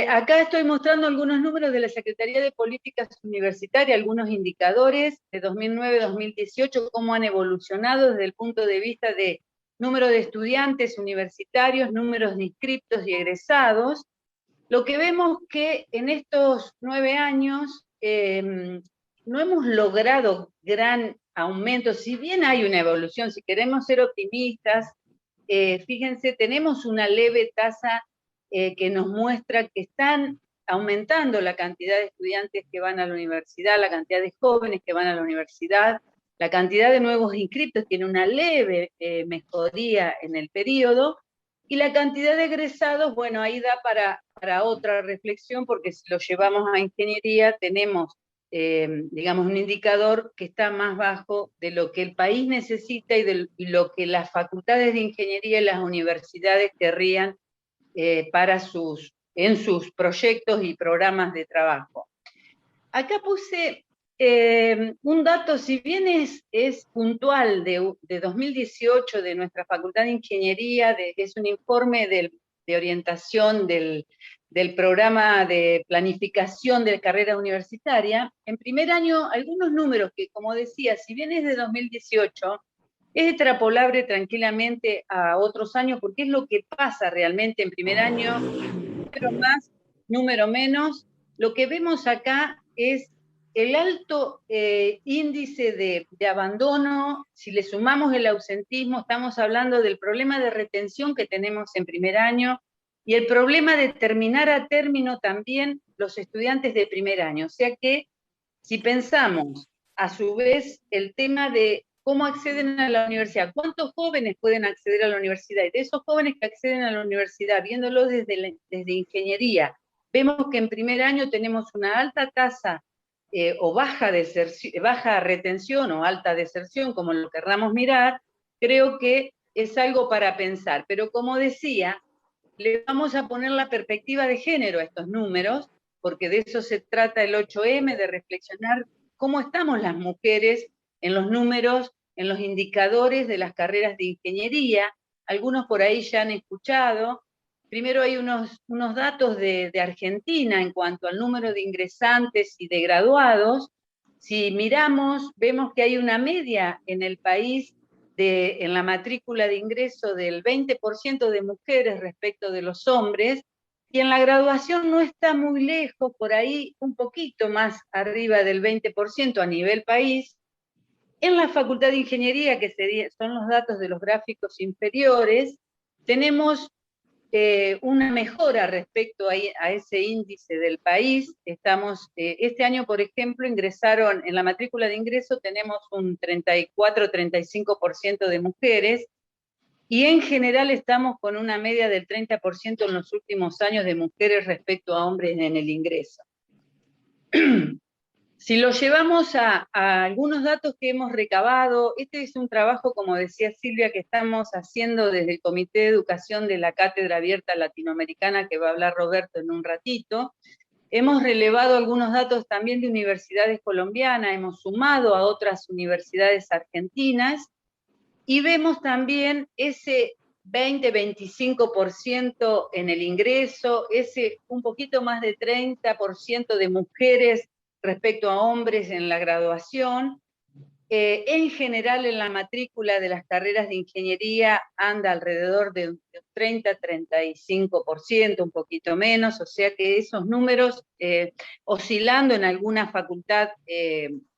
Acá estoy mostrando algunos números de la Secretaría de Políticas Universitarias, algunos indicadores de 2009-2018, cómo han evolucionado desde el punto de vista de número de estudiantes universitarios, números de inscriptos y egresados. Lo que vemos que en estos 9 años no hemos logrado gran aumento, si bien hay una evolución, si queremos ser optimistas, fíjense, tenemos una leve tasa que nos muestra que están aumentando la cantidad de estudiantes que van a la universidad, la cantidad de jóvenes que van a la universidad, la cantidad de nuevos inscriptos tiene una leve mejoría en el periodo, y la cantidad de egresados, bueno, ahí da para otra reflexión, porque si lo llevamos a ingeniería tenemos, digamos, un indicador que está más bajo de lo que el país necesita y de lo que las facultades de ingeniería y las universidades querrían en sus proyectos y programas de trabajo. Acá puse un dato, si bien es puntual de 2018 de nuestra Facultad de Ingeniería, es un informe de orientación del programa de planificación de carrera universitaria, en primer año algunos números que, como decía, si bien es de 2018, es extrapolable tranquilamente a otros años, porque es lo que pasa realmente en primer año, número más, número menos. Lo que vemos acá es el alto índice de abandono. Si le sumamos el ausentismo, estamos hablando del problema de retención que tenemos en primer año y el problema de terminar a término también los estudiantes de primer año. O sea que si pensamos a su vez el tema de cómo acceden a la universidad, cuántos jóvenes pueden acceder a la universidad, y de esos jóvenes que acceden a la universidad, viéndolo desde ingeniería, vemos que en primer año tenemos una alta tasa o baja retención o alta deserción, como lo querramos mirar. Creo que es algo para pensar, pero como decía, le vamos a poner la perspectiva de género a estos números, porque de eso se trata el 8M, de reflexionar cómo estamos las mujeres en los números, en los indicadores de las carreras de ingeniería. Algunos por ahí ya han escuchado. Primero hay unos datos de Argentina en cuanto al número de ingresantes y de graduados. Si miramos, vemos que hay una media en el país en la matrícula de ingreso del 20% de mujeres respecto de los hombres, y en la graduación no está muy lejos, por ahí un poquito más arriba del 20% a nivel país. En la Facultad de Ingeniería, que son los datos de los gráficos inferiores, tenemos una mejora respecto a ese índice del país. Este año, por ejemplo, ingresaron, en la matrícula de ingreso tenemos un 34-35% de mujeres, y en general estamos con una media del 30% en los últimos años de mujeres respecto a hombres en el ingreso. Si lo llevamos a algunos datos que hemos recabado, este es un trabajo, como decía Silvia, que estamos haciendo desde el Comité de Educación de la Cátedra Abierta Latinoamericana, que va a hablar Roberto en un ratito. Hemos relevado algunos datos también de universidades colombianas, hemos sumado a otras universidades argentinas, y vemos también ese 20-25% en el ingreso, ese un poquito más de 30% de mujeres respecto a hombres en la graduación. En general, en la matrícula de las carreras de ingeniería anda alrededor de un 30-35%, un poquito menos, o sea que esos números, oscilando en alguna facultad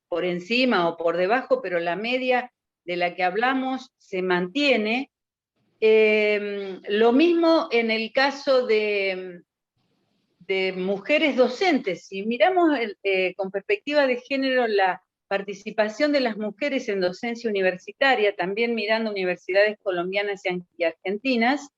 por encima o por debajo, pero la media de la que hablamos se mantiene. Lo mismo en el caso de mujeres docentes. Si miramos con perspectiva de género la participación de las mujeres en docencia universitaria, también mirando universidades colombianas y argentinas,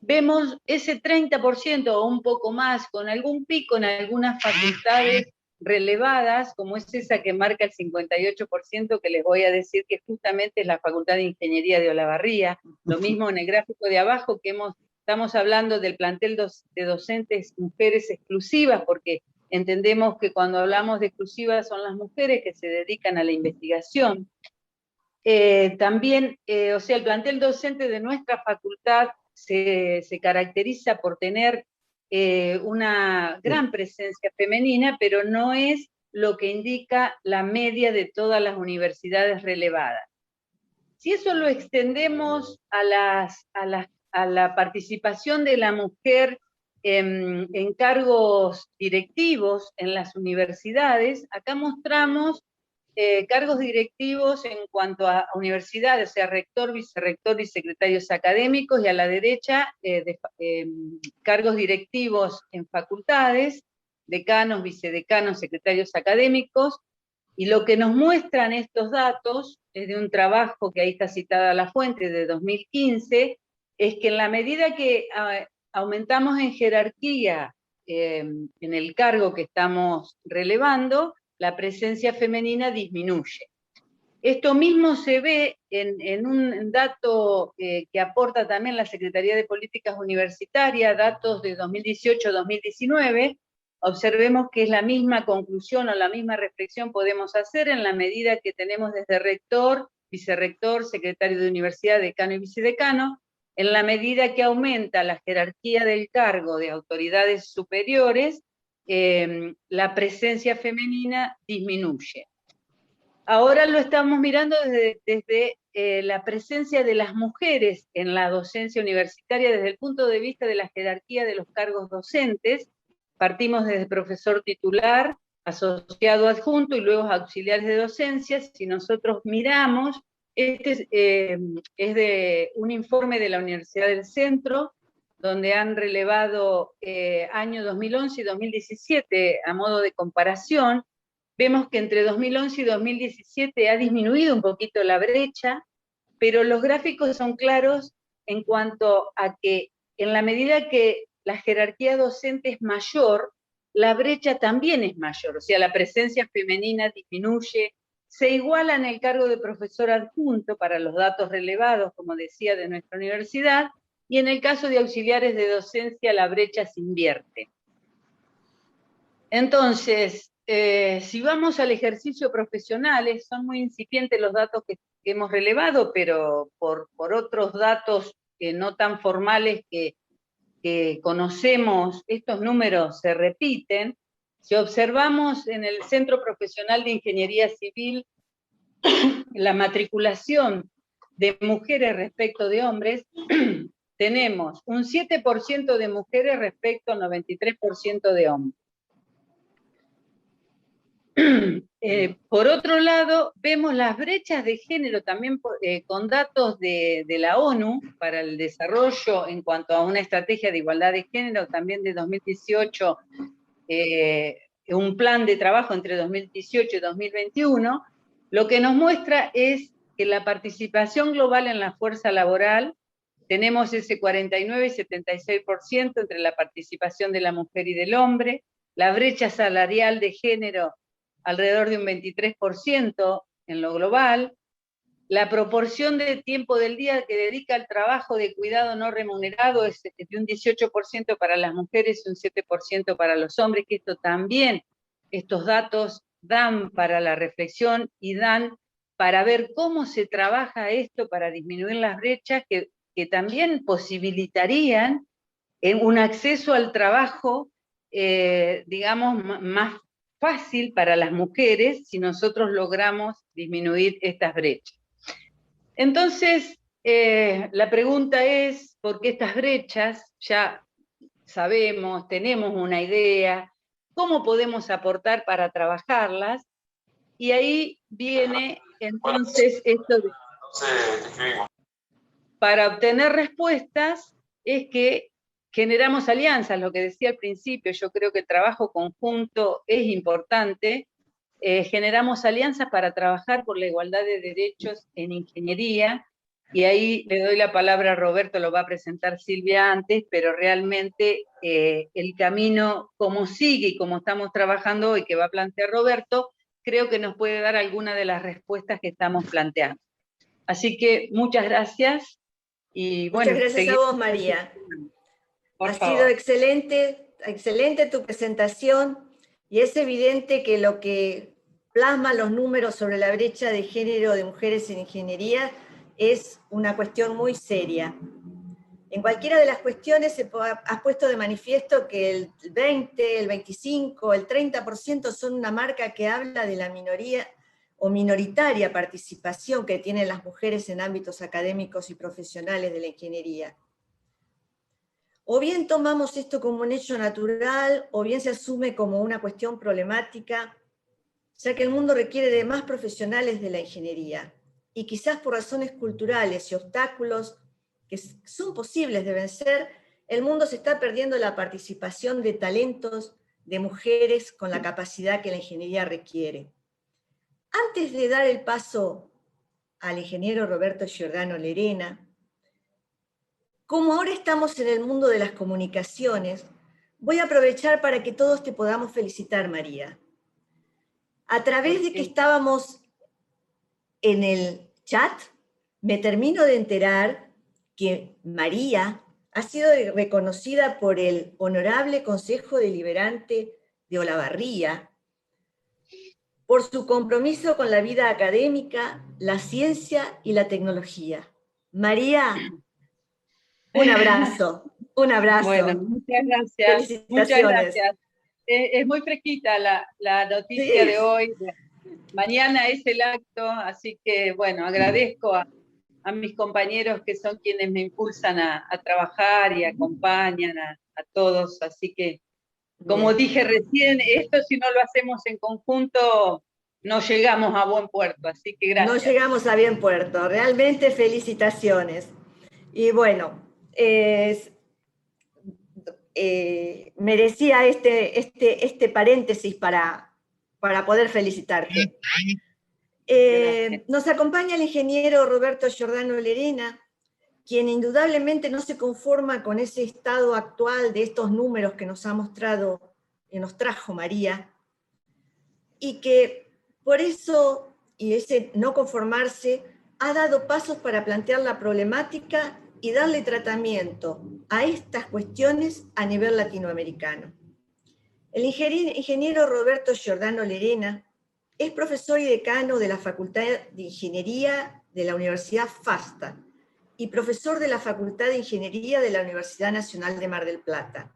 vemos ese 30% o un poco más, con algún pico en algunas facultades relevadas, como es esa que marca el 58%, que les voy a decir que justamente es la Facultad de Ingeniería de Olavarría. Lo mismo en el gráfico de abajo, que estamos hablando del plantel de docentes mujeres exclusivas, porque entendemos que cuando hablamos de exclusivas son las mujeres que se dedican a la investigación. También, o sea, el plantel docente de nuestra facultad se caracteriza por tener una gran presencia femenina, pero no es lo que indica la media de todas las universidades relevadas. Si eso lo extendemos a la participación de la mujer en cargos directivos en las universidades, acá mostramos cargos directivos en cuanto a universidades, o sea, rector, vicerrector y secretarios académicos, y a la derecha cargos directivos en facultades, decanos, vicedecanos, secretarios académicos. Y lo que nos muestran estos datos, es de un trabajo que ahí está citada la fuente, de 2015, es que en la medida que aumentamos en jerarquía en el cargo que estamos relevando, la presencia femenina disminuye. Esto mismo se ve en un dato que aporta también la Secretaría de Políticas Universitarias, datos de 2018-2019, observemos que es la misma conclusión o la misma reflexión podemos hacer en la medida que tenemos desde rector, vicerrector, secretario de universidad, decano y vicedecano, en la medida que aumenta la jerarquía del cargo de autoridades superiores, la presencia femenina disminuye. Ahora lo estamos mirando desde la presencia de las mujeres en la docencia universitaria desde el punto de vista de la jerarquía de los cargos docentes. Partimos desde profesor titular, asociado adjunto y luego auxiliares de docencia. Si nosotros miramos, este es de un informe de la Universidad del Centro, donde han relevado años 2011 y 2017 a modo de comparación. Vemos que entre 2011 y 2017 ha disminuido un poquito la brecha, pero los gráficos son claros en cuanto a que en la medida que la jerarquía docente es mayor, la brecha también es mayor, o sea, la presencia femenina disminuye, se iguala en el cargo de profesor adjunto para los datos relevados, como decía, de nuestra universidad, y en el caso de auxiliares de docencia la brecha se invierte. Entonces, si vamos al ejercicio profesional, son muy incipientes los datos que hemos relevado, pero por otros datos no tan formales que conocemos, estos números se repiten. Si observamos en el Centro Profesional de Ingeniería Civil la matriculación de mujeres respecto de hombres, tenemos un 7% de mujeres respecto al 93% de hombres. Por otro lado, vemos las brechas de género también con datos de la ONU para el desarrollo en cuanto a una estrategia de igualdad de género, también de 2018, un plan de trabajo entre 2018 y 2021, lo que nos muestra es que la participación global en la fuerza laboral, tenemos ese 49 y 76% entre la participación de la mujer y del hombre, la brecha salarial de género alrededor de un 23% en lo global, la proporción de tiempo del día que dedica al trabajo de cuidado no remunerado es de un 18% para las mujeres y un 7% para los hombres, que esto también, estos datos dan para la reflexión y dan para ver cómo se trabaja esto para disminuir las brechas que también posibilitarían un acceso al trabajo, digamos, más fácil para las mujeres si nosotros logramos disminuir estas brechas. Entonces, la pregunta es, ¿por qué estas brechas? Ya sabemos, tenemos una idea, ¿cómo podemos aportar para trabajarlas? Y ahí viene entonces esto de, para obtener respuestas, es que generamos alianzas, lo que decía al principio, yo creo que el trabajo conjunto es importante, generamos alianzas para trabajar por la igualdad de derechos en ingeniería, y ahí le doy la palabra a Roberto, lo va a presentar Silvia antes, pero realmente el camino como sigue y como estamos trabajando hoy, que va a plantear Roberto, creo que nos puede dar alguna de las respuestas que estamos planteando. Así que muchas gracias. Y bueno, muchas gracias a vos, María. Ha sido excelente tu presentación, y es evidente que lo que plasman los números sobre la brecha de género de mujeres en ingeniería es una cuestión muy seria. En cualquiera de las cuestiones has puesto de manifiesto que el 20, el 25, el 30% son una marca que habla de la minoría o minoritaria participación que tienen las mujeres en ámbitos académicos y profesionales de la ingeniería. O bien tomamos esto como un hecho natural, o bien se asume como una cuestión problemática, ya que el mundo requiere de más profesionales de la ingeniería, y quizás por razones culturales y obstáculos que son posibles de vencer, el mundo se está perdiendo la participación de talentos de mujeres con la capacidad que la ingeniería requiere. Antes de dar el paso al ingeniero Roberto Giordano Lerena, como ahora estamos en el mundo de las comunicaciones, voy a aprovechar para que todos te podamos felicitar, María. A través de que estábamos en el chat, me termino de enterar que María ha sido reconocida por el Honorable Consejo Deliberante de Olavarría, por su compromiso con la vida académica, la ciencia y la tecnología. María, un abrazo, un abrazo. Bueno, muchas gracias. Felicitaciones. Muchas gracias. Es muy fresquita la noticia de hoy. Mañana es el acto, así que bueno, agradezco a mis compañeros que son quienes me impulsan a trabajar y acompañan a todos. Así que, como dije recién, esto si no lo hacemos en conjunto, no llegamos a buen puerto. Así que gracias. No llegamos a buen puerto. Realmente felicitaciones. Y bueno, merecía este paréntesis para poder felicitarte. Nos acompaña el ingeniero Roberto Giordano Lerena, quien indudablemente no se conforma con ese estado actual de estos números que nos ha mostrado, que nos trajo María, y que por eso, y ese no conformarse, ha dado pasos para plantear la problemática y darle tratamiento a estas cuestiones a nivel latinoamericano. El ingeniero Roberto Giordano Lerena es profesor y decano de la Facultad de Ingeniería de la Universidad FASTA y profesor de la Facultad de Ingeniería de la Universidad Nacional de Mar del Plata.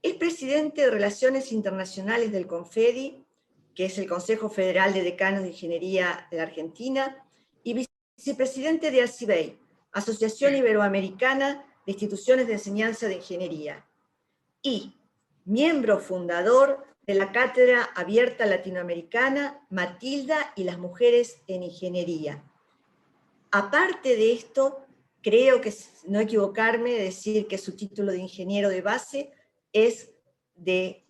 Es presidente de Relaciones Internacionales del CONFEDI, que es el Consejo Federal de Decanos de Ingeniería de la Argentina, y vicepresidente de ACIBEI, Asociación Iberoamericana de Instituciones de Enseñanza de Ingeniería, y miembro fundador de la Cátedra Abierta Latinoamericana Matilda y las Mujeres en Ingeniería. Aparte de esto, creo que no equivocarme de decir que su título de ingeniero de base es desde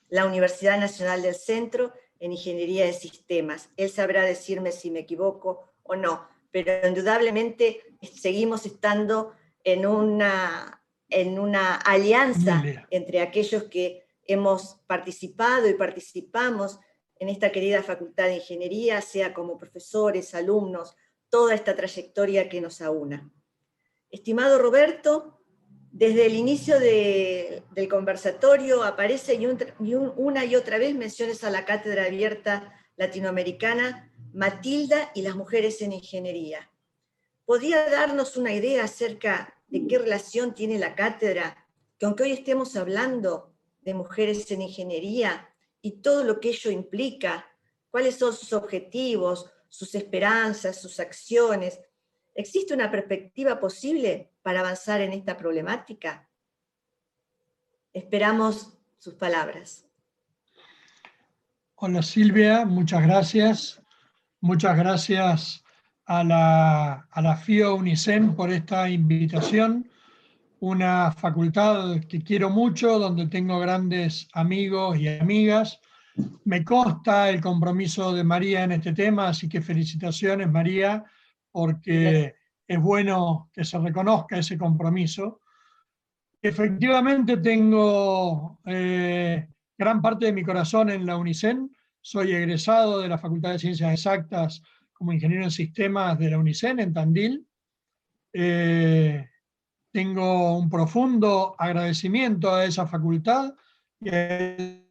la Universidad Nacional del Centro en Ingeniería de Sistemas. Él sabrá decirme si me equivoco o no, pero indudablemente seguimos estando en una alianza entre aquellos que hemos participado y participamos en esta querida Facultad de Ingeniería, sea como profesores, alumnos, toda esta trayectoria que nos aúna. Estimado Roberto, desde el inicio del conversatorio aparece una y otra vez menciones a la Cátedra Abierta Latinoamericana Matilda y las Mujeres en Ingeniería. ¿Podría darnos una idea acerca de qué relación tiene la cátedra, que aunque hoy estemos hablando de mujeres en ingeniería y todo lo que ello implica, cuáles son sus objetivos, sus esperanzas, sus acciones? ¿Existe una perspectiva posible para avanzar en esta problemática? Esperamos sus palabras. Hola Silvia, muchas gracias. Muchas gracias a la FIO UNICEN por esta invitación. Una facultad que quiero mucho, donde tengo grandes amigos y amigas. Me consta el compromiso de María en este tema, así que felicitaciones María, porque es bueno que se reconozca ese compromiso. Efectivamente tengo gran parte de mi corazón en la UNICEN. Soy egresado de la Facultad de Ciencias Exactas como ingeniero en sistemas de la UNICEN en Tandil. Tengo un profundo agradecimiento a esa facultad y a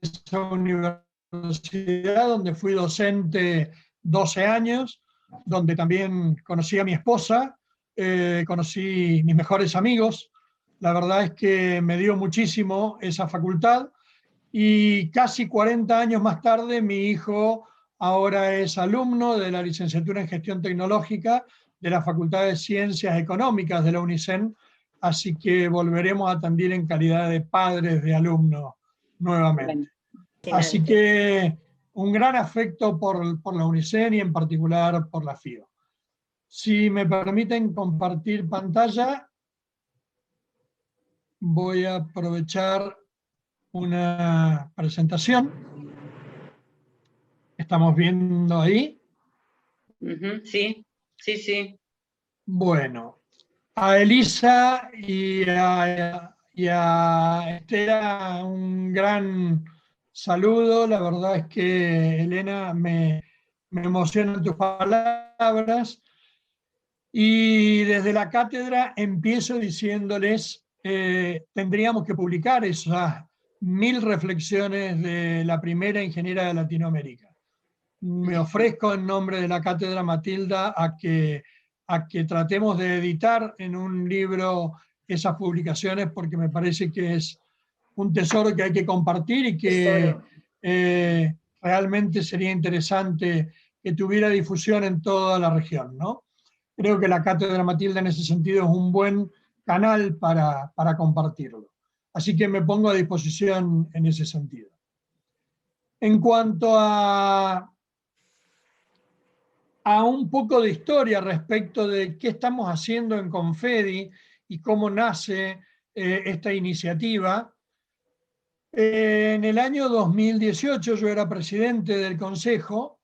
esa universidad donde fui docente 12 años, donde también conocí a mi esposa, conocí mis mejores amigos. La verdad es que me dio muchísimo esa facultad, y casi 40 años más tarde mi hijo ahora es alumno de la licenciatura en Gestión Tecnológica de la Facultad de Ciencias Económicas de la UNICEN, así que volveremos a Tandil en calidad de padres de alumnos nuevamente. Así que un gran afecto por la UNICEN y en particular por la FIO. Si me permiten compartir pantalla, voy a aprovechar una presentación. ¿Estamos viendo ahí? Sí, sí, sí. Bueno, a Elisa y a Estela un gran saludo. La verdad es que, Elena, me emocionan tus palabras. Y desde la cátedra empiezo diciéndoles, tendríamos que publicar 1000 reflexiones de la primera ingeniera de Latinoamérica. Me ofrezco en nombre de la Cátedra Matilda a que tratemos de editar en un libro esas publicaciones, porque me parece que es un tesoro que hay que compartir y que realmente sería interesante que tuviera difusión en toda la región, ¿no? Creo que la Cátedra Matilda en ese sentido es un buen canal para compartirlo. Así que me pongo a disposición en ese sentido. En cuanto a un poco de historia respecto de qué estamos haciendo en Confedi y cómo nace esta iniciativa. En el año 2018 yo era presidente del Consejo.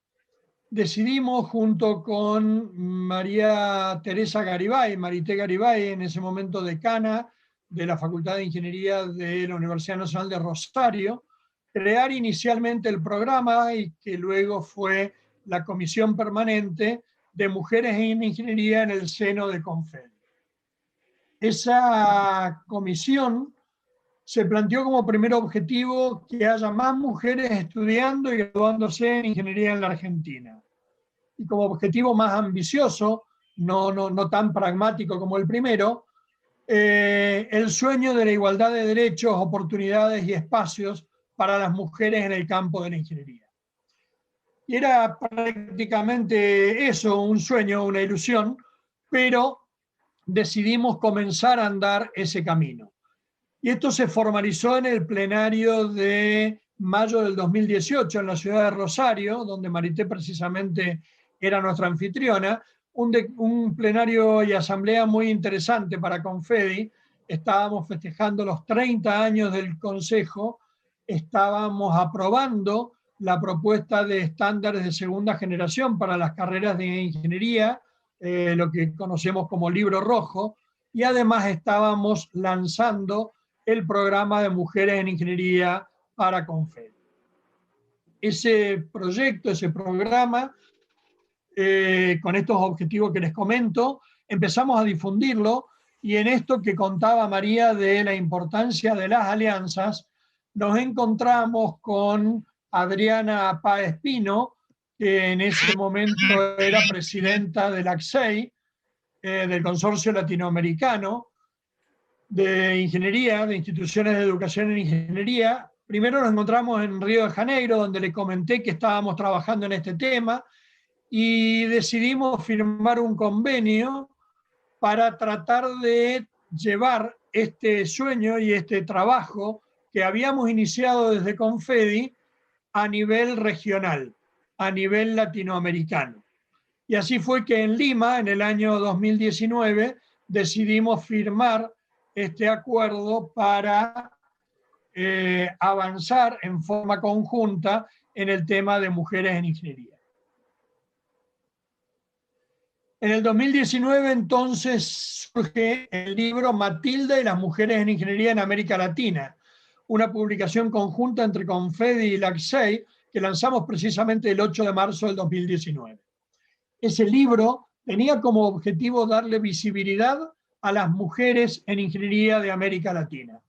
Decidimos junto con María Teresa Garibay, Marité Garibay, en ese momento decana de la Facultad de Ingeniería de la Universidad Nacional de Rosario, crear inicialmente el programa y que luego fue la Comisión Permanente de Mujeres en Ingeniería en el seno de Confedi. Esa comisión se planteó como primer objetivo que haya más mujeres estudiando y graduándose en ingeniería en la Argentina. Y como objetivo más ambicioso, no tan pragmático como el primero, el sueño de la igualdad de derechos, oportunidades y espacios para las mujeres en el campo de la ingeniería. Y era prácticamente eso, un sueño, una ilusión, pero decidimos comenzar a andar ese camino. Y esto se formalizó en el plenario de mayo del 2018 en la ciudad de Rosario, donde Marité precisamente era nuestra anfitriona, un plenario y asamblea muy interesante para Confedi. Estábamos festejando los 30 años del Consejo, estábamos aprobando la propuesta de estándares de segunda generación para las carreras de ingeniería, lo que conocemos como Libro Rojo, y además estábamos lanzando el programa de mujeres en ingeniería para Confedi. Ese proyecto, ese programa, con estos objetivos que les comento, empezamos a difundirlo, y en esto que contaba María de la importancia de las alianzas, nos encontramos con Adriana Páez Pino, que en ese momento era presidenta del ACSEI, del Consorcio Latinoamericano de Ingeniería, de Instituciones de Educación en Ingeniería. Primero nos encontramos en Río de Janeiro, donde le comenté que estábamos trabajando en este tema, y decidimos firmar un convenio para tratar de llevar este sueño y este trabajo que habíamos iniciado desde Confedi a nivel regional, a nivel latinoamericano. Y así fue que en Lima, en el año 2019, decidimos firmar este acuerdo para avanzar en forma conjunta en el tema de mujeres en ingeniería. En el 2019 entonces surge el libro Matilda y las mujeres en ingeniería en América Latina, una publicación conjunta entre Confedi y la ACSEI que lanzamos precisamente el 8 de marzo del 2019. Ese libro tenía como objetivo darle visibilidad a las mujeres en ingeniería de América Latina.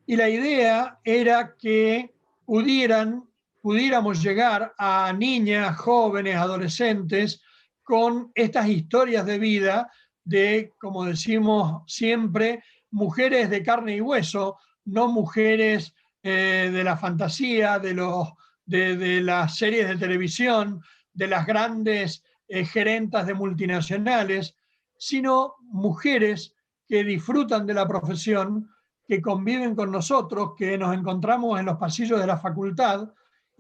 Y la idea era que pudiéramos llegar a niñas, jóvenes, adolescentes, con estas historias de vida de, como decimos siempre, mujeres de carne y hueso, no mujeres de la fantasía, de las series de televisión, de las grandes gerentas de multinacionales, sino mujeres que disfrutan de la profesión, que conviven con nosotros, que nos encontramos en los pasillos de la facultad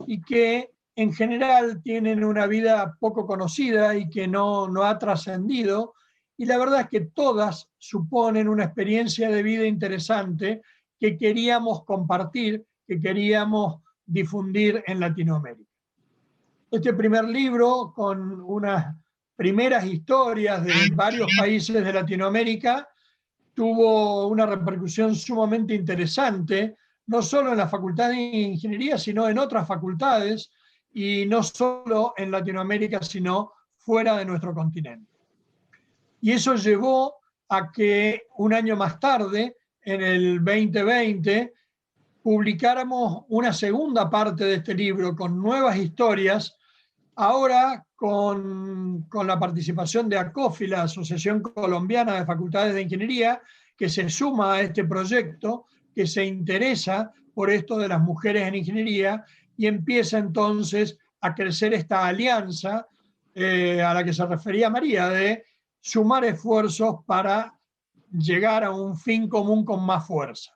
y que en general tienen una vida poco conocida y que no ha trascendido, y la verdad es que todas suponen una experiencia de vida interesante que queríamos compartir, que queríamos difundir en Latinoamérica. Este primer libro, con unas primeras historias de varios países de Latinoamérica, tuvo una repercusión sumamente interesante, no solo en la Facultad de Ingeniería, sino en otras facultades, y no solo en Latinoamérica, sino fuera de nuestro continente. Y eso llevó a que un año más tarde, en el 2020, publicáramos una segunda parte de este libro con nuevas historias, ahora con la participación de ACOFI, la Asociación Colombiana de Facultades de Ingeniería, que se suma a este proyecto, que se interesa por esto de las mujeres en ingeniería, y empieza entonces a crecer esta alianza a la que se refería María, de sumar esfuerzos para llegar a un fin común con más fuerza.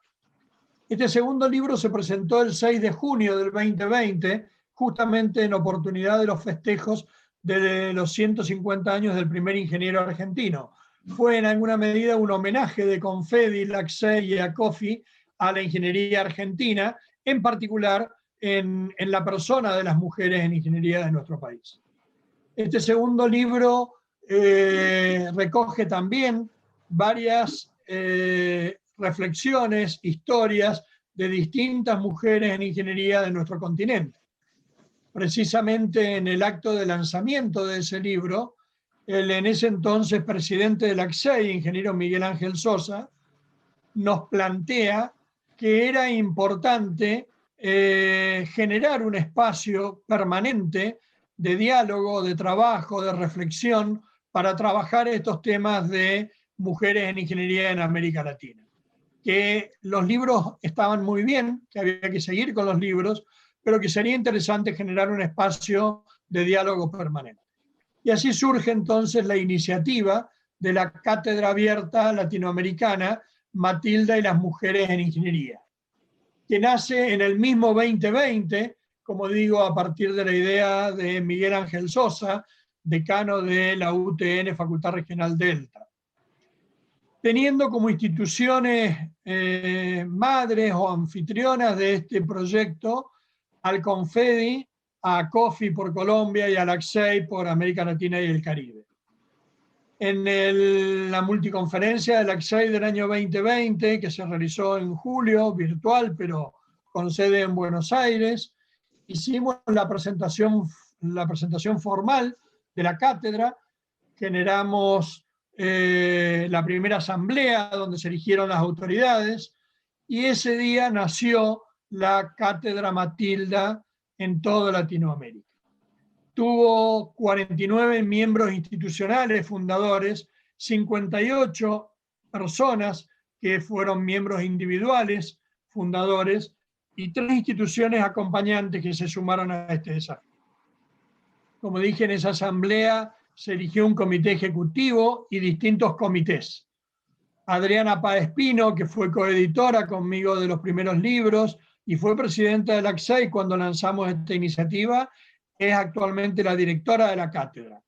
Este segundo libro se presentó el 6 de junio del 2020, justamente en oportunidad de los festejos de los 150 años del primer ingeniero argentino. Fue en alguna medida un homenaje de Confedi, LACSEI y ACOFI a la ingeniería argentina, en particular en la persona de las mujeres en ingeniería de nuestro país. Este segundo libro recoge también varias reflexiones, historias de distintas mujeres en ingeniería de nuestro continente. Precisamente en el acto de lanzamiento de ese libro, el en ese entonces presidente de LACSEI, ingeniero Miguel Ángel Sosa, nos plantea que era importante generar un espacio permanente de diálogo, de trabajo, de reflexión, para trabajar estos temas de mujeres en ingeniería en América Latina. Que los libros estaban muy bien, que había que seguir con los libros, pero que sería interesante generar un espacio de diálogo permanente. Y así surge entonces la iniciativa de la Cátedra Abierta Latinoamericana Matilda y las Mujeres en Ingeniería, que nace en el mismo 2020, como digo, a partir de la idea de Miguel Ángel Sosa, decano de la UTN Facultad Regional Delta, teniendo como instituciones madres o anfitrionas de este proyecto al Confedi, a ACOFI por Colombia y a LACSEI por América Latina y el Caribe. En la multiconferencia de LACSEI del año 2020, que se realizó en julio, virtual, pero con sede en Buenos Aires, hicimos la presentación formal de la cátedra, generamos la primera asamblea donde se eligieron las autoridades, y ese día nació la Cátedra Matilda en toda Latinoamérica. Tuvo 49 miembros institucionales fundadores, 58 personas que fueron miembros individuales fundadores y 3 instituciones acompañantes que se sumaron a este desafío. Como dije, en esa asamblea se eligió un comité ejecutivo y distintos comités. Adriana Páez Pino, que fue coeditora conmigo de los primeros libros y fue presidenta de LACSEI cuando lanzamos esta iniciativa, es actualmente la directora de la cátedra.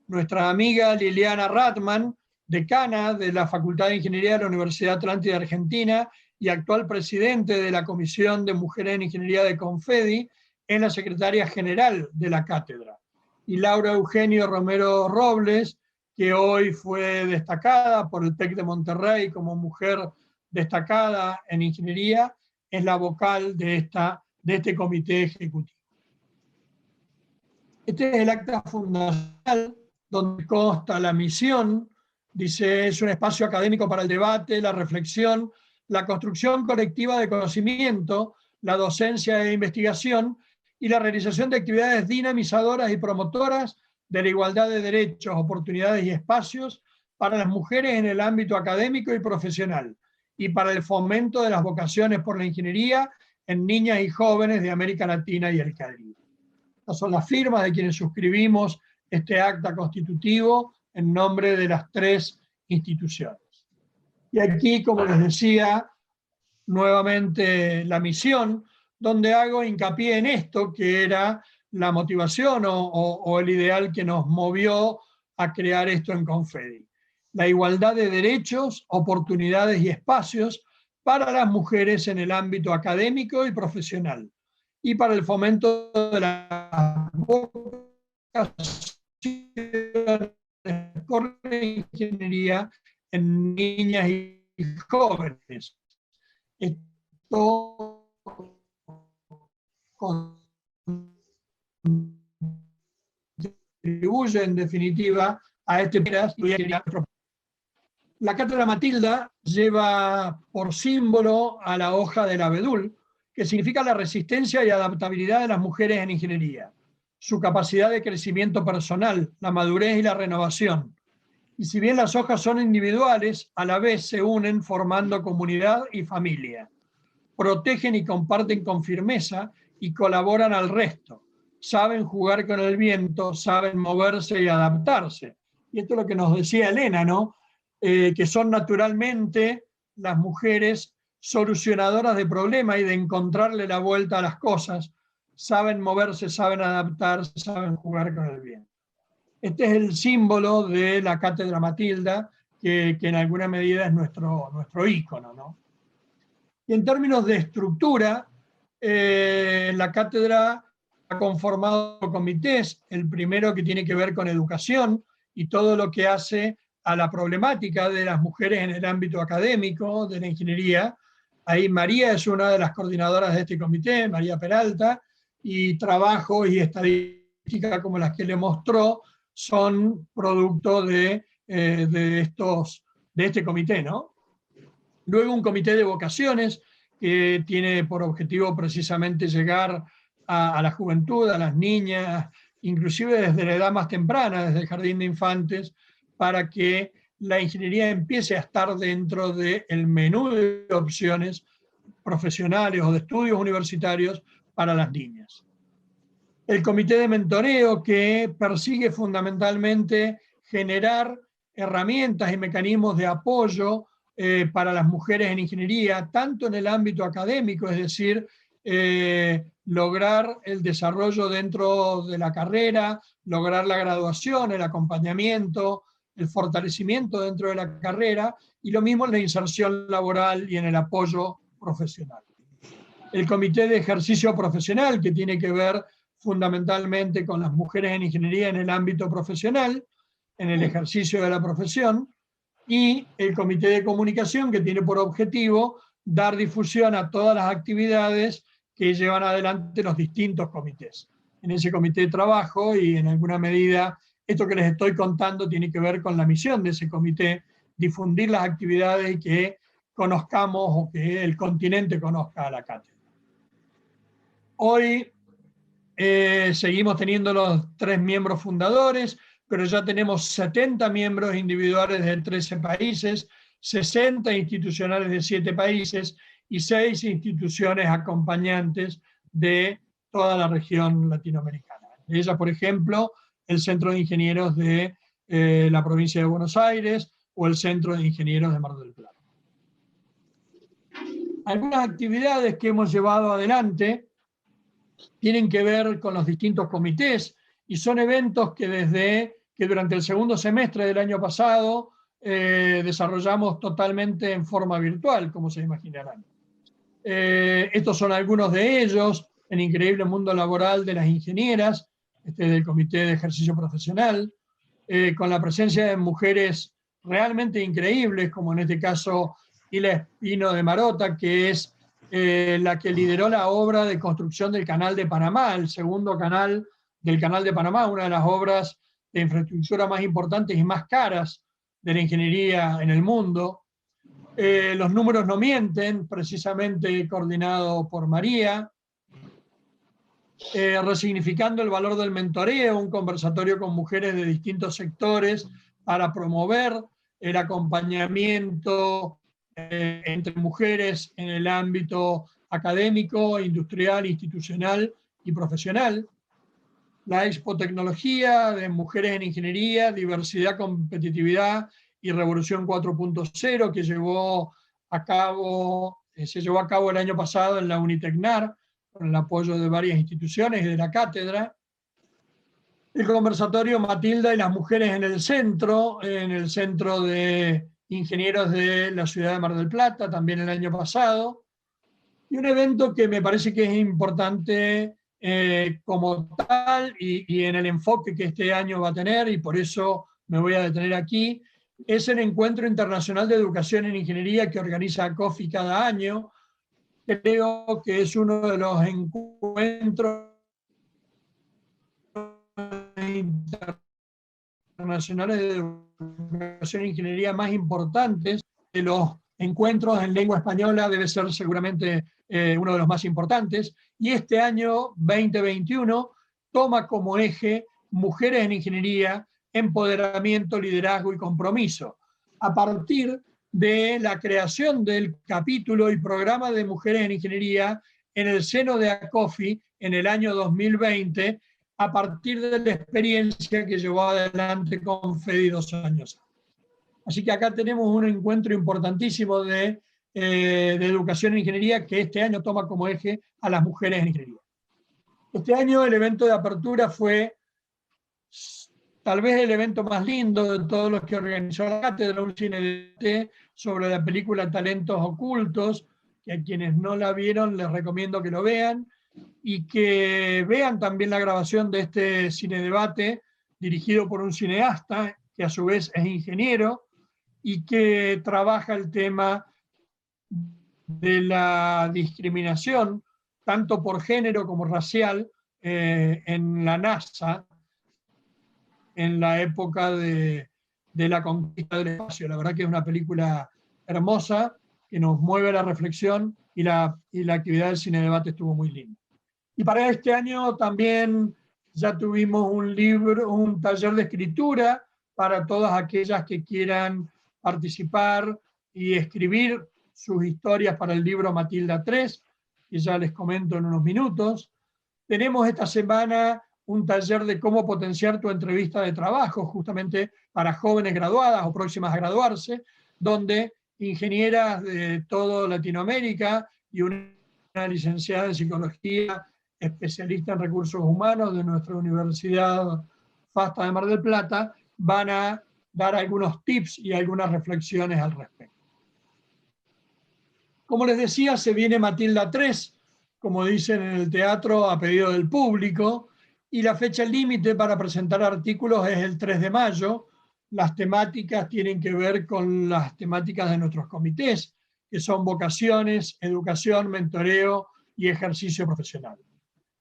Nuestra amiga Liliana Ratman, decana de la Facultad de Ingeniería de la Universidad Atlántida Argentina y actual presidente de la Comisión de Mujeres en Ingeniería de Confedi, es la secretaria general de la cátedra. Y Laura Eugenio Romero Robles, que hoy fue destacada por el TEC de Monterrey como mujer destacada en ingeniería, es la vocal de este comité ejecutivo. Este es el acta fundacional donde consta la misión. Dice, es un espacio académico para el debate, la reflexión, la construcción colectiva de conocimiento, la docencia e investigación y la realización de actividades dinamizadoras y promotoras de la igualdad de derechos, oportunidades y espacios para las mujeres en el ámbito académico y profesional, y para el fomento de las vocaciones por la ingeniería en niñas y jóvenes de América Latina y el Caribe. Estas son las firmas de quienes suscribimos este acta constitutivo en nombre de las 3 instituciones. Y aquí, como les decía, nuevamente la misión, donde hago hincapié en esto, que era la motivación o el ideal que nos movió a crear esto en Confedi. La igualdad de derechos, oportunidades y espacios para las mujeres en el ámbito académico y profesional, y para el fomento de la vocación por la ingeniería en niñas y jóvenes. Esto contribuye en definitiva a este. La cátedra Matilda lleva por símbolo a la hoja del abedul, que significa la resistencia y adaptabilidad de las mujeres en ingeniería, su capacidad de crecimiento personal, la madurez y la renovación. Y si bien las hojas son individuales, a la vez se unen formando comunidad y familia. Protegen y comparten con firmeza y colaboran al resto. Saben jugar con el viento, saben moverse y adaptarse. Y esto es lo que nos decía Elena, ¿no? Que son naturalmente las mujeres solucionadoras de problemas y de encontrarle la vuelta a las cosas. Saben moverse, saben adaptarse, saben jugar con el viento. Este es el símbolo de la Cátedra Matilda, que en alguna medida es nuestro ícono, ¿no? Y en términos de estructura, la cátedra ha conformado comités, el primero que tiene que ver con educación y todo lo que hace a la problemática de las mujeres en el ámbito académico, de la ingeniería. Ahí María es una de las coordinadoras de este comité, María Peralta, y trabajo y estadística como las que le mostró son producto de este comité, ¿no? Luego un comité de vocaciones que tiene por objetivo precisamente llegar a la juventud, a las niñas, inclusive desde la edad más temprana, desde el jardín de infantes, para que la ingeniería empiece a estar dentro del menú de opciones profesionales o de estudios universitarios para las niñas. El comité de mentoreo, que persigue fundamentalmente generar herramientas y mecanismos de apoyo para las mujeres en ingeniería, tanto en el ámbito académico, es decir, lograr el desarrollo dentro de la carrera, lograr la graduación, el acompañamiento, el fortalecimiento dentro de la carrera, y lo mismo en la inserción laboral y en el apoyo profesional. El comité de ejercicio profesional, que tiene que ver fundamentalmente con las mujeres en ingeniería en el ámbito profesional, en el ejercicio de la profesión, y el comité de comunicación, que tiene por objetivo dar difusión a todas las actividades que llevan adelante los distintos comités. En ese comité de trabajo, y en alguna medida esto que les estoy contando tiene que ver con la misión de ese comité, difundir las actividades y que conozcamos o que el continente conozca a la cátedra. Hoy seguimos teniendo los 3 miembros fundadores, pero ya tenemos 70 miembros individuales de 13 países, 60 institucionales de 7 países y 6 instituciones acompañantes de toda la región latinoamericana. De ellas, por ejemplo, el Centro de Ingenieros de la provincia de Buenos Aires o el Centro de Ingenieros de Mar del Plata. Algunas actividades que hemos llevado adelante tienen que ver con los distintos comités y son eventos que durante el segundo semestre del año pasado desarrollamos totalmente en forma virtual, como se imaginarán. Estos son algunos de ellos: el increíble mundo laboral de las ingenieras, del Comité de Ejercicio Profesional, con la presencia de mujeres realmente increíbles, como en este caso Hila Espino de Marota, que es la que lideró la obra de construcción del Canal de Panamá, el segundo canal del Canal de Panamá, una de las obras de infraestructura más importantes y más caras de la ingeniería en el mundo. Los números no mienten, precisamente coordinado por María. Resignificando el valor del mentoreo, un conversatorio con mujeres de distintos sectores para promover el acompañamiento entre mujeres en el ámbito académico, industrial, institucional y profesional. La Expo Tecnología de Mujeres en Ingeniería, Diversidad, Competitividad y Revolución 4.0, que se llevó a cabo el año pasado en la Unitecnar, con el apoyo de varias instituciones y de la cátedra. El conversatorio Matilda y las mujeres en el Centro de Ingenieros de la ciudad de Mar del Plata, también el año pasado. Y un evento que me parece que es importante como tal y en el enfoque que este año va a tener, y por eso me voy a detener aquí, es el Encuentro Internacional de Educación en Ingeniería que organiza COFI cada año. Creo que es uno de los encuentros internacionales de educación e ingeniería más importantes, de los encuentros en lengua española debe ser seguramente uno de los más importantes, y este año 2021 toma como eje Mujeres en Ingeniería, Empoderamiento, Liderazgo y Compromiso, a partir de la creación del capítulo y programa de Mujeres en Ingeniería en el seno de ACOFI en el año 2020, a partir de la experiencia que llevó adelante Confedi 2 años. Así que acá tenemos un encuentro importantísimo de educación en ingeniería que este año toma como eje a las mujeres en ingeniería. Este año el evento de apertura fue tal vez el evento más lindo de todos los que organizó la cátedra, un cine sobre la película Talentos Ocultos, que a quienes no la vieron les recomiendo que lo vean, y que vean también la grabación de este cine debate dirigido por un cineasta que a su vez es ingeniero y que trabaja el tema de la discriminación, tanto por género como racial, en la NASA, en la época de la conquista del espacio. La verdad que es una película hermosa, que nos mueve la reflexión, y la actividad del cine debate estuvo muy linda. Y para este año también ya tuvimos un taller de escritura para todas aquellas que quieran participar y escribir sus historias para el libro Matilda 3, que ya les comento en unos minutos. Tenemos esta semana un taller de cómo potenciar tu entrevista de trabajo, justamente para jóvenes graduadas o próximas a graduarse, donde ingenieras de toda Latinoamérica y una licenciada en psicología, especialista en recursos humanos de nuestra Universidad FASTA de Mar del Plata, van a dar algunos tips y algunas reflexiones al respecto. Como les decía, se viene Matilda 3, como dicen en el teatro, a pedido del público, y la fecha límite para presentar artículos es el 3 de mayo. Las temáticas tienen que ver con las temáticas de nuestros comités, que son vocaciones, educación, mentoreo y ejercicio profesional.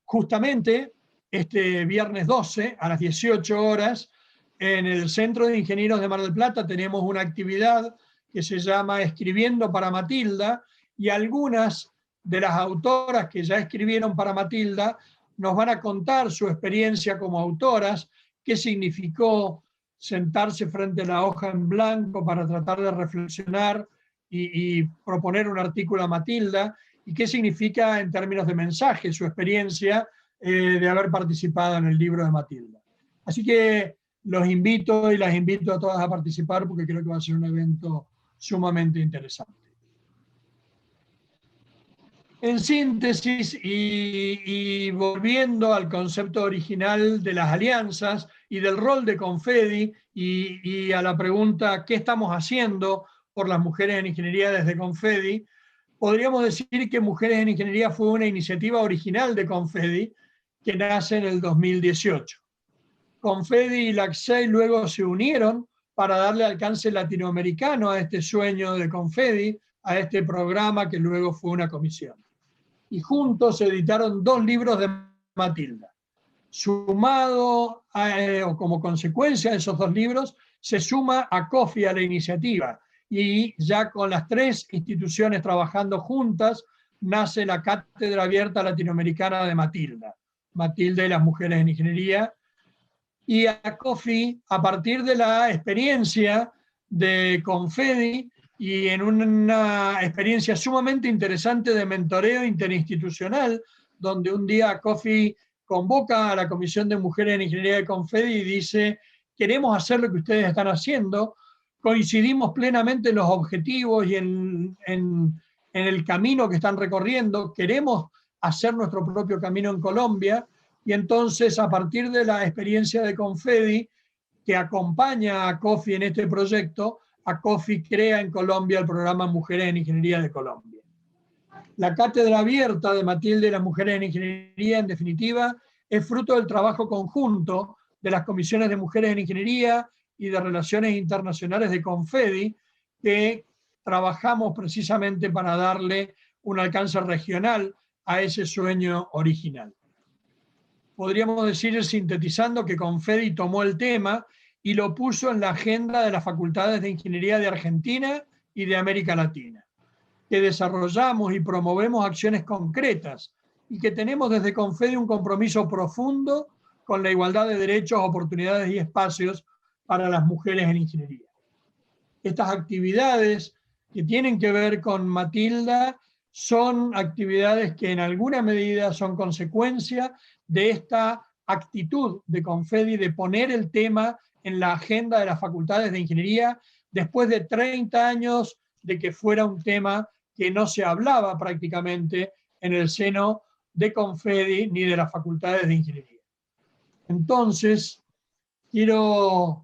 Justamente este viernes 12 a las 18 horas, en el Centro de Ingenieros de Mar del Plata tenemos una actividad que se llama Escribiendo para Matilda, y algunas de las autoras que ya escribieron para Matilda nos van a contar su experiencia como autoras, qué significó sentarse frente a la hoja en blanco para tratar de reflexionar y proponer un artículo a Matilda, y qué significa en términos de mensaje su experiencia de haber participado en el libro de Matilda. Así que los invito y las invito a todas a participar, porque creo que va a ser un evento sumamente interesante. En síntesis, y volviendo al concepto original de las alianzas y del rol de Confedi, y a la pregunta ¿qué estamos haciendo por las mujeres en ingeniería desde Confedi?, podríamos decir que Mujeres en Ingeniería fue una iniciativa original de Confedi que nace en el 2018. Confedi y LACSEI luego se unieron para darle alcance latinoamericano a este sueño de Confedi, a este programa que luego fue una comisión. Y juntos se editaron 2 libros de Matilda. Sumado o como consecuencia de esos 2 libros, se suma ACOFI a la iniciativa, y ya con las 3 instituciones trabajando juntas, nace la Cátedra Abierta Latinoamericana de Matilda, Matilda y las Mujeres en Ingeniería. Y ACOFI, a partir de la experiencia de Confedi, y en una experiencia sumamente interesante de mentoreo interinstitucional, donde un día ACOFI convoca a la Comisión de Mujeres en Ingeniería de Confedi y dice: queremos hacer lo que ustedes están haciendo, coincidimos plenamente en los objetivos y en el camino que están recorriendo, queremos hacer nuestro propio camino en Colombia. Y entonces, a partir de la experiencia de Confedi, que acompaña a ACOFI en este proyecto, ACOFI crea en Colombia el programa Mujeres en Ingeniería de Colombia. La Cátedra Abierta de Matilda y las Mujeres en Ingeniería, en definitiva, es fruto del trabajo conjunto de las comisiones de Mujeres en Ingeniería y de Relaciones Internacionales de Confedi, que trabajamos precisamente para darle un alcance regional a ese sueño original. Podríamos decir, sintetizando, que Confedi tomó el tema y lo puso en la agenda de las facultades de Ingeniería de Argentina y de América Latina, que desarrollamos y promovemos acciones concretas y que tenemos desde Confedi un compromiso profundo con la igualdad de derechos, oportunidades y espacios para las mujeres en ingeniería. Estas actividades que tienen que ver con Matilda son actividades que en alguna medida son consecuencia de esta actitud de Confedi de poner el tema en la agenda de las facultades de ingeniería después de 30 años de que fuera un tema que no se hablaba prácticamente en el seno de Confedi ni de las facultades de ingeniería. Entonces, quiero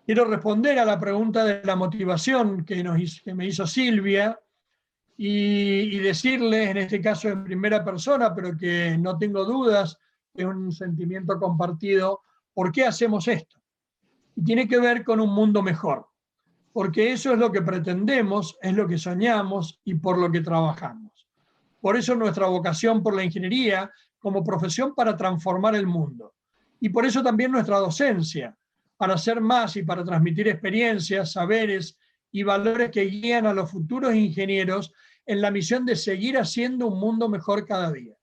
responder a la pregunta de la motivación que me hizo Silvia y decirles, en este caso en primera persona, pero que no tengo dudas, es un sentimiento compartido, ¿por qué hacemos esto? Y tiene que ver con un mundo mejor, porque eso es lo que pretendemos, es lo que soñamos y por lo que trabajamos. Por eso nuestra vocación por la ingeniería como profesión para transformar el mundo. Y por eso también nuestra docencia, para hacer más y para transmitir experiencias, saberes y valores que guían a los futuros ingenieros en la misión de seguir haciendo un mundo mejor cada día.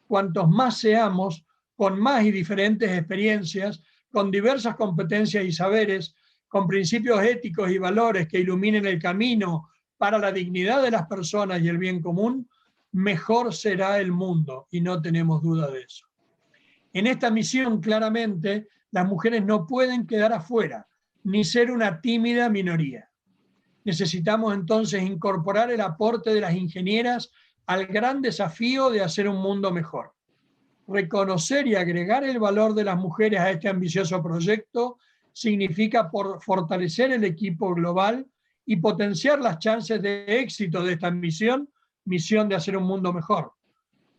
Cuantos más seamos, con más y diferentes experiencias, con diversas competencias y saberes, con principios éticos y valores que iluminen el camino para la dignidad de las personas y el bien común, mejor será el mundo, y no tenemos duda de eso. En esta misión, claramente, las mujeres no pueden quedar afuera, ni ser una tímida minoría. Necesitamos entonces incorporar el aporte de las ingenieras al gran desafío de hacer un mundo mejor. Reconocer y agregar el valor de las mujeres a este ambicioso proyecto significa fortalecer el equipo global y potenciar las chances de éxito de esta misión de hacer un mundo mejor.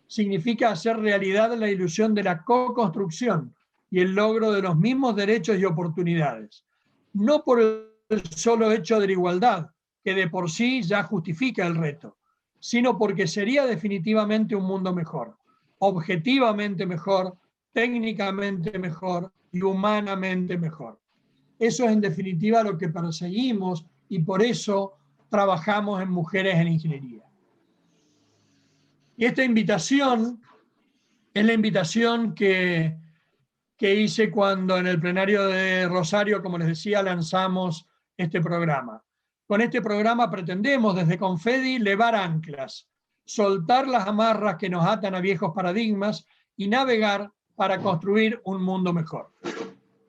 Significa hacer realidad la ilusión de la co-construcción y el logro de los mismos derechos y oportunidades. No por el solo hecho de la igualdad, que de por sí ya justifica el reto, sino porque sería definitivamente un mundo mejor, objetivamente mejor, técnicamente mejor y humanamente mejor. Eso es en definitiva lo que perseguimos y por eso trabajamos en Mujeres en Ingeniería. Y esta invitación es la invitación que hice cuando en el plenario de Rosario, como les decía, lanzamos este programa. Con este programa pretendemos desde Confedi levar anclas, soltar las amarras que nos atan a viejos paradigmas y navegar para construir un mundo mejor.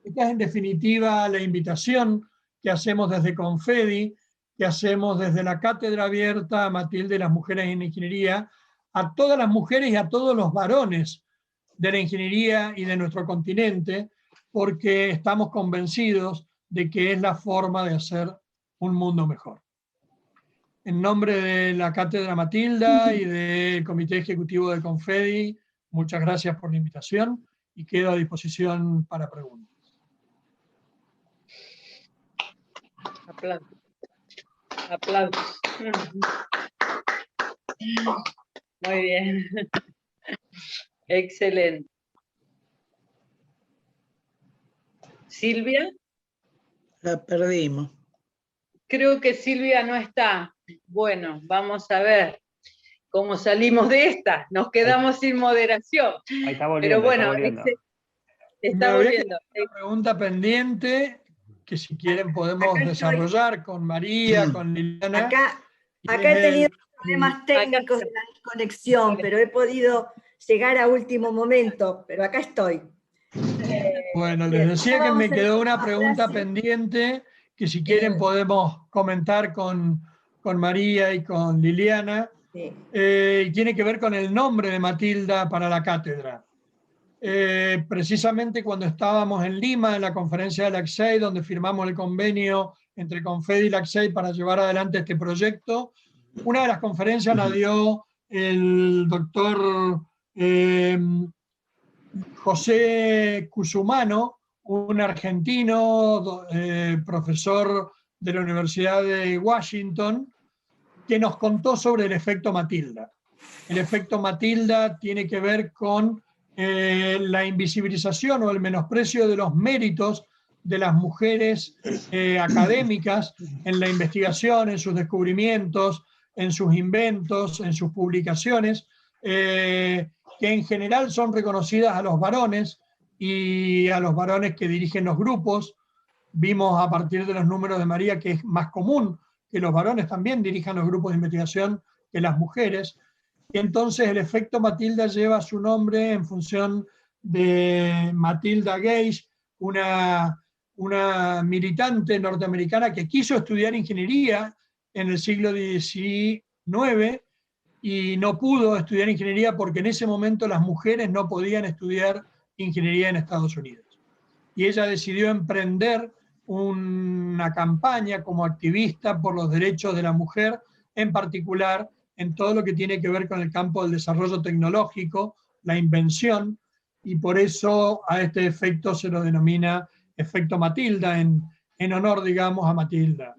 Esta es en definitiva la invitación que hacemos desde Confedi, que hacemos desde la Cátedra Abierta Matilde y las Mujeres en Ingeniería, a todas las mujeres y a todos los varones de la ingeniería y de nuestro continente, porque estamos convencidos de que es la forma de hacer un mundo mejor. En nombre de la Cátedra Matilda y del Comité Ejecutivo de Confedi, muchas gracias por la invitación y quedo a disposición para preguntas. Aplausos. Aplausos. Muy bien. Excelente. ¿Silvia? La perdimos. Creo que Silvia no está. Bueno, vamos a ver cómo salimos de esta. Nos quedamos sin moderación. Ahí está volviendo. Pero bueno, está volviendo. Una pregunta pendiente que si quieren podemos desarrollar con María, con Liliana. Acá he tenido problemas técnicos de la desconexión, pero he podido llegar a último momento, pero acá estoy. Bueno, les decía que me quedó una pregunta pendiente que si quieren podemos comentar con María y con Liliana. Sí. Y tiene que ver con el nombre de Matilda para la cátedra. Precisamente cuando estábamos en Lima, en la conferencia de la ACSEI, donde firmamos el convenio entre Confedi y la ACSEI para llevar adelante este proyecto, una de las conferencias la dio el doctor José Cusumano, un argentino, profesor de la Universidad de Washington, que nos contó sobre el efecto Matilda. El efecto Matilda tiene que ver con la invisibilización o el menosprecio de los méritos de las mujeres académicas en la investigación, en sus descubrimientos, en sus inventos, en sus publicaciones, que en general son reconocidas a los varones y a los varones que dirigen los grupos. Vimos a partir de los números de María que es más común que los varones también dirijan los grupos de investigación que las mujeres. Y entonces el efecto Matilda lleva su nombre en función de Matilda Gage, una militante norteamericana que quiso estudiar ingeniería en el siglo XIX y no pudo estudiar ingeniería porque en ese momento las mujeres no podían estudiar ingeniería en Estados Unidos. Y ella decidió emprender una campaña como activista por los derechos de la mujer, en particular en todo lo que tiene que ver con el campo del desarrollo tecnológico, la invención, y por eso a este efecto se lo denomina efecto Matilda, en honor, digamos, a Matilda.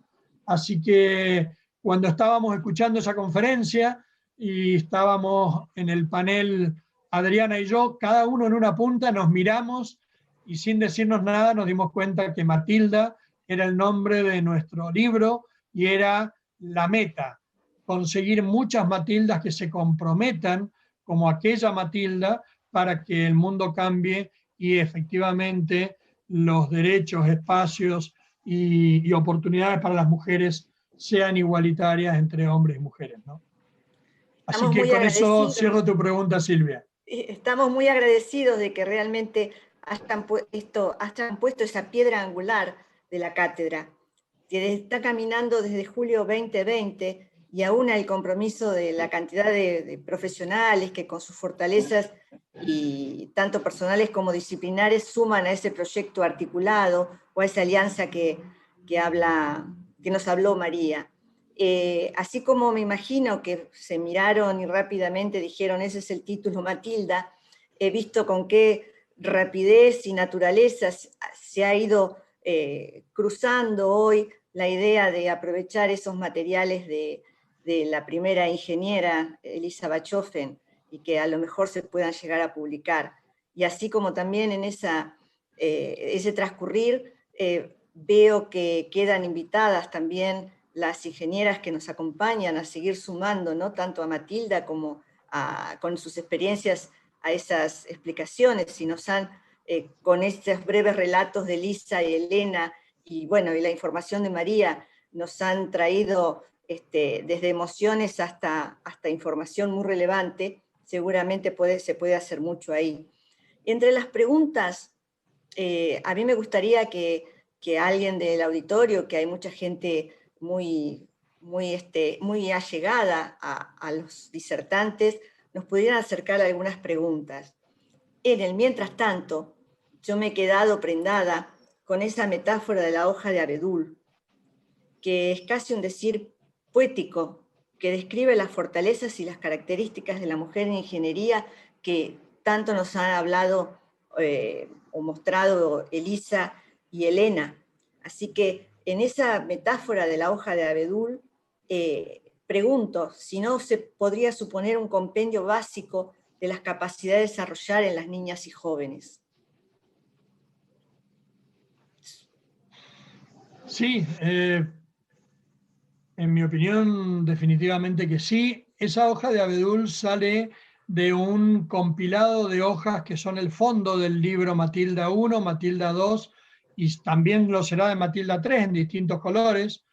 Así que cuando estábamos escuchando esa conferencia y estábamos en el panel Adriana y yo, cada uno en una punta, nos miramos y sin decirnos nada nos dimos cuenta que Matilda era el nombre de nuestro libro y era la meta, conseguir muchas Matildas que se comprometan como aquella Matilda para que el mundo cambie y efectivamente los derechos, espacios y oportunidades para las mujeres sean igualitarias entre hombres y mujeres, ¿no? Así que con eso cierro tu pregunta, Silvia. Estamos muy agradecidos de que realmente hayan puesto esa piedra angular de la cátedra, que está caminando desde julio 2020 y aún el compromiso de la cantidad de profesionales que con sus fortalezas, y tanto personales como disciplinares, suman a ese proyecto articulado o a esa alianza que nos habló María. Así como me imagino que se miraron y rápidamente dijeron, ese es el título, Matilda, he visto con qué rapidez y naturaleza se ha ido cruzando hoy la idea de aprovechar esos materiales de la primera ingeniera, Elisa Bachofen, y que a lo mejor se puedan llegar a publicar. Y así como también en ese transcurrir, veo que quedan invitadas también las ingenieras que nos acompañan a seguir sumando, ¿no? Tanto a Matilda como con sus experiencias a esas explicaciones, y nos han, con estos breves relatos de Elisa y Elena, y bueno, y la información de María, nos han traído desde emociones hasta información muy relevante. Seguramente se puede hacer mucho ahí. Entre las preguntas, a mí me gustaría que alguien del auditorio, que hay mucha gente muy allegada a los disertantes, nos pudieran acercar algunas preguntas. En el mientras tanto, yo me he quedado prendada con esa metáfora de la hoja de abedul, que es casi un decir poético, que describe las fortalezas y las características de la mujer en ingeniería que tanto nos han hablado o mostrado Elisa y Elena. Así que en esa metáfora de la hoja de abedul, pregunto si no se podría suponer un compendio básico de las capacidades de desarrollar en las niñas y jóvenes. Sí, en mi opinión, definitivamente que sí. Esa hoja de abedul sale de un compilado de hojas que son el fondo del libro Matilda 1, Matilda 2, y también lo será de Matilda 3 en distintos colores.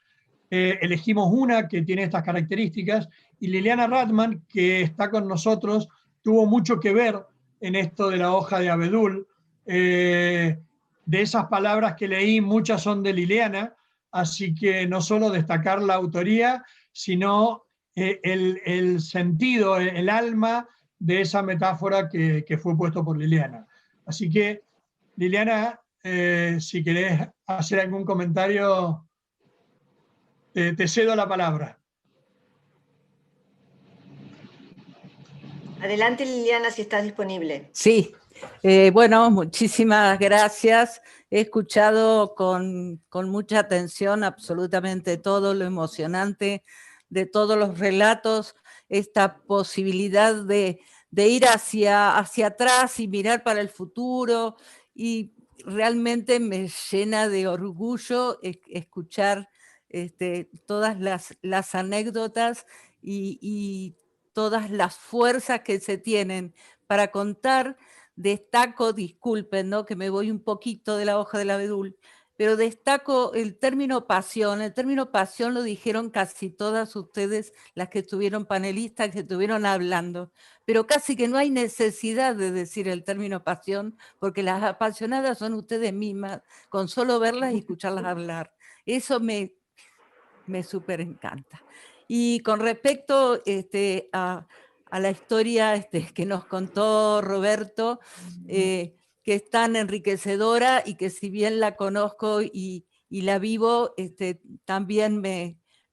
Elegimos una que tiene estas características, y Liliana Ratman, que está con nosotros, tuvo mucho que ver en esto de la hoja de abedul. De esas palabras que leí, muchas son de Liliana, así que no solo destacar la autoría, sino el sentido, el alma de esa metáfora que fue puesto por Liliana. Así que, Liliana, si querés hacer algún comentario, te cedo la palabra. Adelante, Liliana, si estás disponible. Sí, bueno, muchísimas gracias. He escuchado con mucha atención absolutamente todo lo emocionante de todos los relatos, esta posibilidad de ir hacia atrás y mirar para el futuro, y realmente me llena de orgullo escuchar todas las anécdotas y todas las fuerzas que se tienen para contar. Destaco, disculpen, ¿no?, que me voy un poquito de la hoja del abedul, pero destaco el término pasión. El término pasión lo dijeron casi todas ustedes, las que estuvieron panelistas, que estuvieron hablando, pero casi que no hay necesidad de decir el término pasión, porque las apasionadas son ustedes mismas, con solo verlas y escucharlas hablar. Eso me súper encanta. Y con respecto a la historia que nos contó Roberto, que es tan enriquecedora y que si bien la conozco y la vivo, también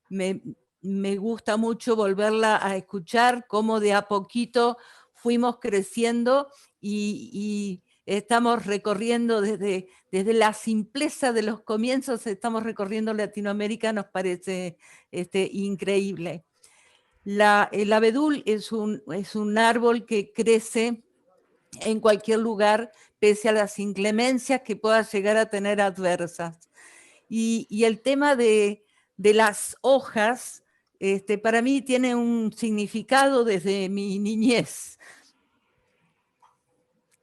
me gusta mucho volverla a escuchar, cómo de a poquito fuimos creciendo y estamos recorriendo desde la simpleza de los comienzos, estamos recorriendo Latinoamérica, nos parece increíble. El abedul es un árbol que crece en cualquier lugar, pese a las inclemencias que pueda llegar a tener adversas. Y el tema de las hojas, para mí tiene un significado desde mi niñez.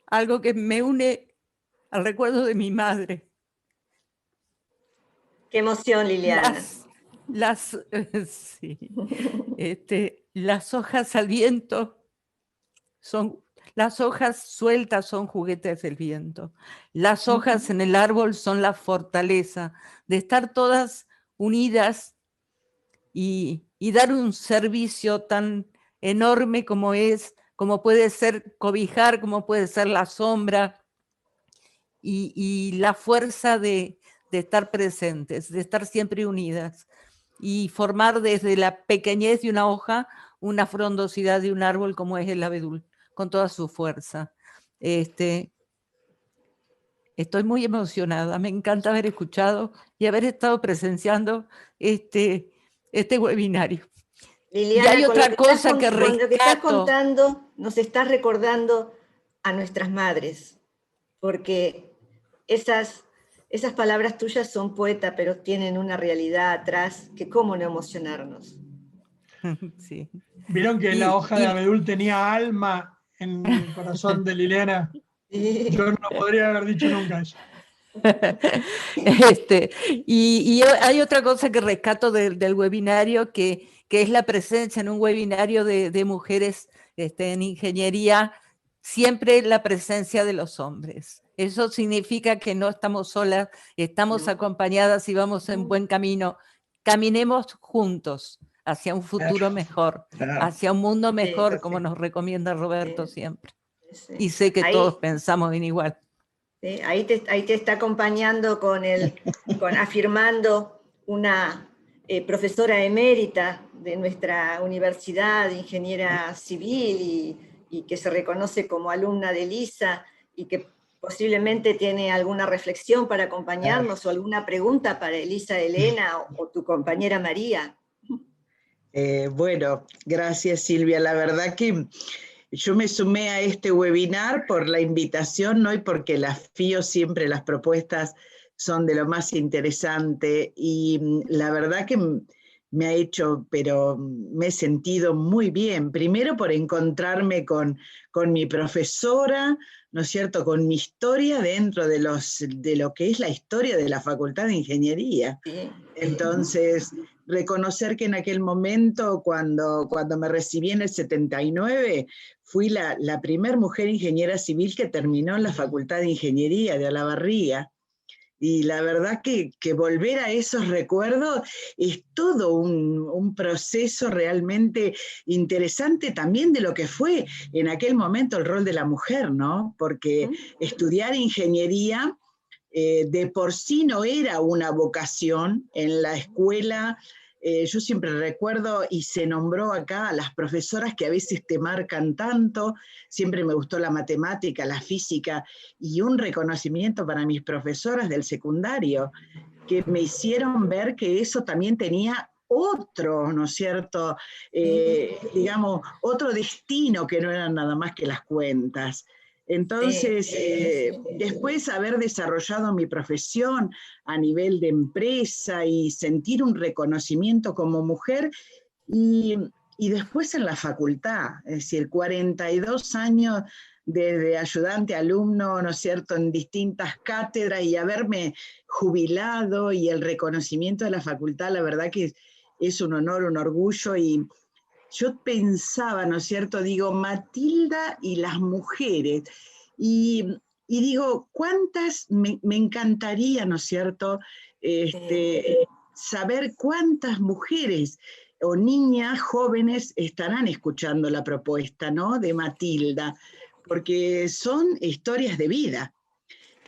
Algo que me une al recuerdo de mi madre. Qué emoción, Liliana. Sí. Las hojas al viento las hojas sueltas son juguetes del viento. Las hojas en el árbol son la fortaleza de estar todas unidas y dar un servicio tan enorme como puede ser cobijar, como puede ser la sombra y la fuerza de estar presentes, de estar siempre unidas y formar desde la pequeñez de una hoja una frondosidad de un árbol como es el abedul, con toda su fuerza. Estoy muy emocionada, me encanta haber escuchado y haber estado presenciando este webinario. Liliana, y hay otra cosa que rescato. Con lo que estás contando, nos estás recordando a nuestras madres, porque esas palabras tuyas son poeta, pero tienen una realidad atrás que cómo no emocionarnos. Sí. ¿Vieron que la hoja de abedul tenía alma en el corazón de Liliana? Yo no podría haber dicho nunca eso. Y hay otra cosa que rescato del webinario, que es la presencia en un webinario de mujeres en ingeniería, siempre la presencia de los hombres. Eso significa que no estamos solas, estamos acompañadas y vamos en buen camino. Caminemos juntos hacia un futuro mejor, hacia un mundo mejor, como nos recomienda Roberto siempre. Y sé que todos pensamos en igual. ¿Sí? Ahí te está acompañando afirmando una profesora emérita de nuestra universidad, ingeniera civil, y que se reconoce como alumna de Elisa, y que posiblemente tiene alguna reflexión para acompañarnos, o alguna pregunta para Elisa Elena o tu compañera María. Bueno, gracias Silvia. La verdad que yo me sumé a este webinar por la invitación, ¿no? Y porque las FIO siempre, las propuestas son de lo más interesante, y la verdad que me ha hecho, pero me he sentido muy bien, primero por encontrarme con mi profesora, ¿no es cierto?, con mi historia dentro de lo que es la historia de la Facultad de Ingeniería. Entonces, reconocer que en aquel momento, cuando me recibí en el 79, fui la primer mujer ingeniera civil que terminó en la Facultad de Ingeniería de Olavarría. Y la verdad que volver a esos recuerdos es todo un proceso realmente interesante, también de lo que fue en aquel momento el rol de la mujer, ¿no? Porque estudiar ingeniería de por sí no era una vocación en la escuela. Yo siempre recuerdo, y se nombró acá a las profesoras que a veces te marcan tanto. Siempre me gustó la matemática, la física, y un reconocimiento para mis profesoras del secundario, que me hicieron ver que eso también tenía otro, ¿no es cierto?, digamos, otro destino, que no eran nada más que las cuentas. Entonces, después haber desarrollado mi profesión a nivel de empresa y sentir un reconocimiento como mujer, y después en la facultad, es decir, 42 años desde ayudante, alumno, ¿no es cierto?, en distintas cátedras, y haberme jubilado, y el reconocimiento de la facultad, la verdad que es un honor, un orgullo. Y yo pensaba, ¿no es cierto?, digo, Matilda y las mujeres, y digo, ¿cuántas, me encantaría, ¿no es cierto?, saber cuántas mujeres o niñas jóvenes estarán escuchando la propuesta, ¿no?, de Matilda, porque son historias de vida.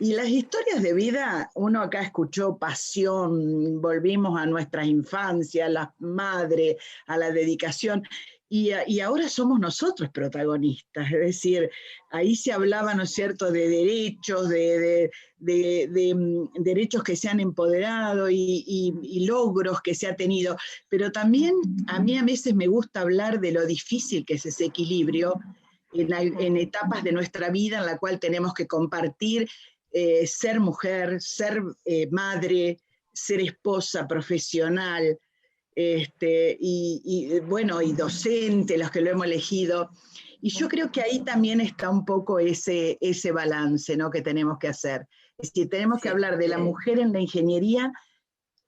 Y las historias de vida, uno acá escuchó pasión, volvimos a nuestras infancias, a las madres, a la dedicación, y ahora somos nosotros protagonistas, es decir, ahí se hablaba, ¿no es cierto?, de derechos, de derechos que se han empoderado y logros que se ha tenido, pero también a mí a veces me gusta hablar de lo difícil que es ese equilibrio en etapas de nuestra vida en la cual tenemos que compartir ser mujer, ser madre, ser esposa, profesional, bueno, y docente, los que lo hemos elegido. Y yo creo que ahí también está un poco ese balance, ¿no?, que tenemos que hacer. Es decir, tenemos que hablar de la mujer en la ingeniería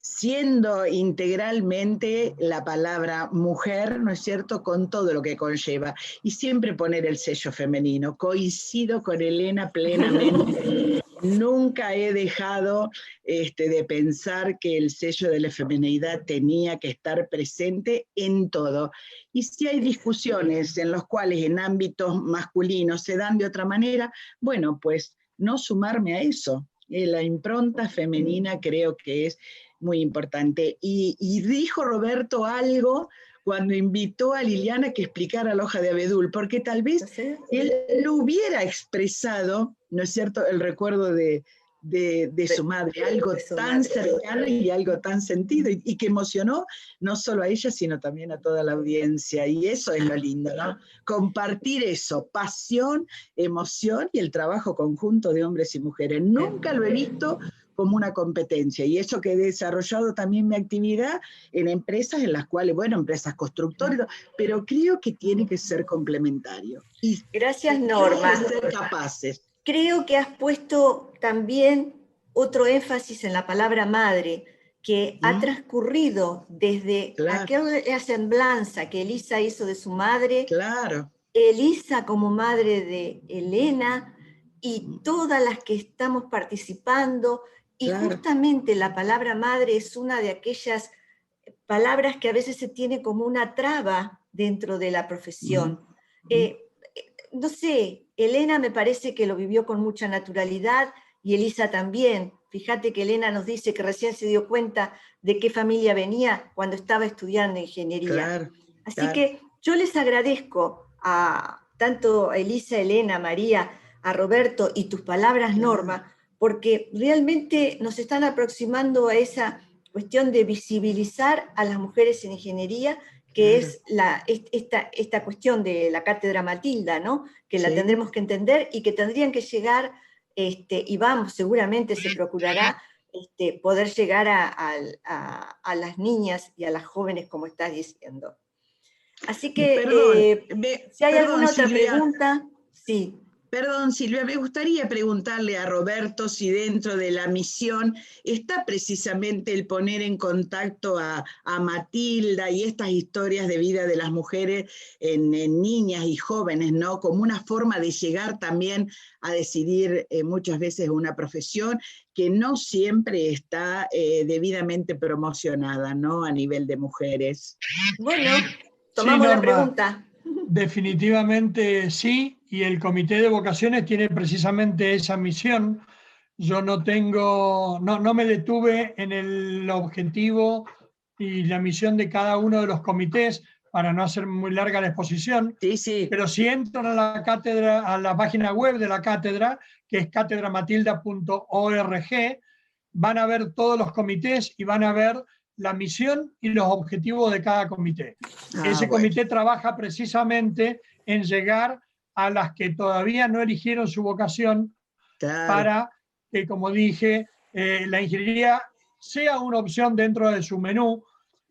siendo integralmente la palabra mujer, ¿no es cierto?, con todo lo que conlleva. Y siempre poner el sello femenino. Coincido con Elena plenamente. Nunca he dejado de pensar que el sello de la feminidad tenía que estar presente en todo. Y si hay discusiones en las cuales en ámbitos masculinos se dan de otra manera, bueno, pues no sumarme a eso. La impronta femenina creo que es muy importante. Y dijo Roberto algo cuando invitó a Liliana que explicara la hoja de abedul, porque tal vez él no hubiera expresado, ¿no es cierto?, el recuerdo de su madre, algo tan cercano y algo tan sentido, y que emocionó no solo a ella, sino también a toda la audiencia, y eso es lo lindo, ¿no? Compartir eso, pasión, emoción y el trabajo conjunto de hombres y mujeres. Nunca lo he visto como una competencia, y eso que he desarrollado también mi actividad en empresas en las cuales, bueno, empresas constructoras, pero creo que tiene que ser complementario. Y gracias, Norma. Ser capaces. Creo que has puesto también otro énfasis en la palabra madre, que ha transcurrido desde aquella semblanza que Elisa hizo de su madre, Elisa como madre de Elena, y todas las que estamos participando, y justamente la palabra madre es una de aquellas palabras que a veces se tiene como una traba dentro de la profesión. No sé, Elena me parece que lo vivió con mucha naturalidad, y Elisa también. Fíjate que Elena nos dice que recién se dio cuenta de qué familia venía cuando estaba estudiando ingeniería. Así que yo les agradezco a tanto a Elisa, Elena, María, a Roberto y tus palabras, Norma, porque realmente nos están aproximando a esa cuestión de visibilizar a las mujeres en ingeniería, que es esta cuestión de la cátedra Matilda, ¿no?, que la tendremos que entender y que tendrían que llegar, y vamos, seguramente se procurará poder llegar a las niñas y a las jóvenes, como estás diciendo. Así que, si hay alguna otra pregunta, sí. Perdón, Silvia, me gustaría preguntarle a Roberto si dentro de la misión está precisamente el poner en contacto a Matilda y estas historias de vida de las mujeres en niñas y jóvenes, ¿no?, como una forma de llegar también a decidir muchas veces una profesión que no siempre está debidamente promocionada, ¿no?, a nivel de mujeres. Bueno, tomamos la pregunta. Definitivamente sí, y el Comité de Vocaciones tiene precisamente esa misión. Yo no me detuve en el objetivo y la misión de cada uno de los comités para no hacer muy larga la exposición, pero si entran a la cátedra, a la página web de la cátedra, que es catedramatilda.org, van a ver todos los comités y van a ver la misión y los objetivos de cada comité. Ese comité trabaja precisamente en llegar a las que todavía no eligieron su vocación, Claro. para que, como dije, la ingeniería sea una opción dentro de su menú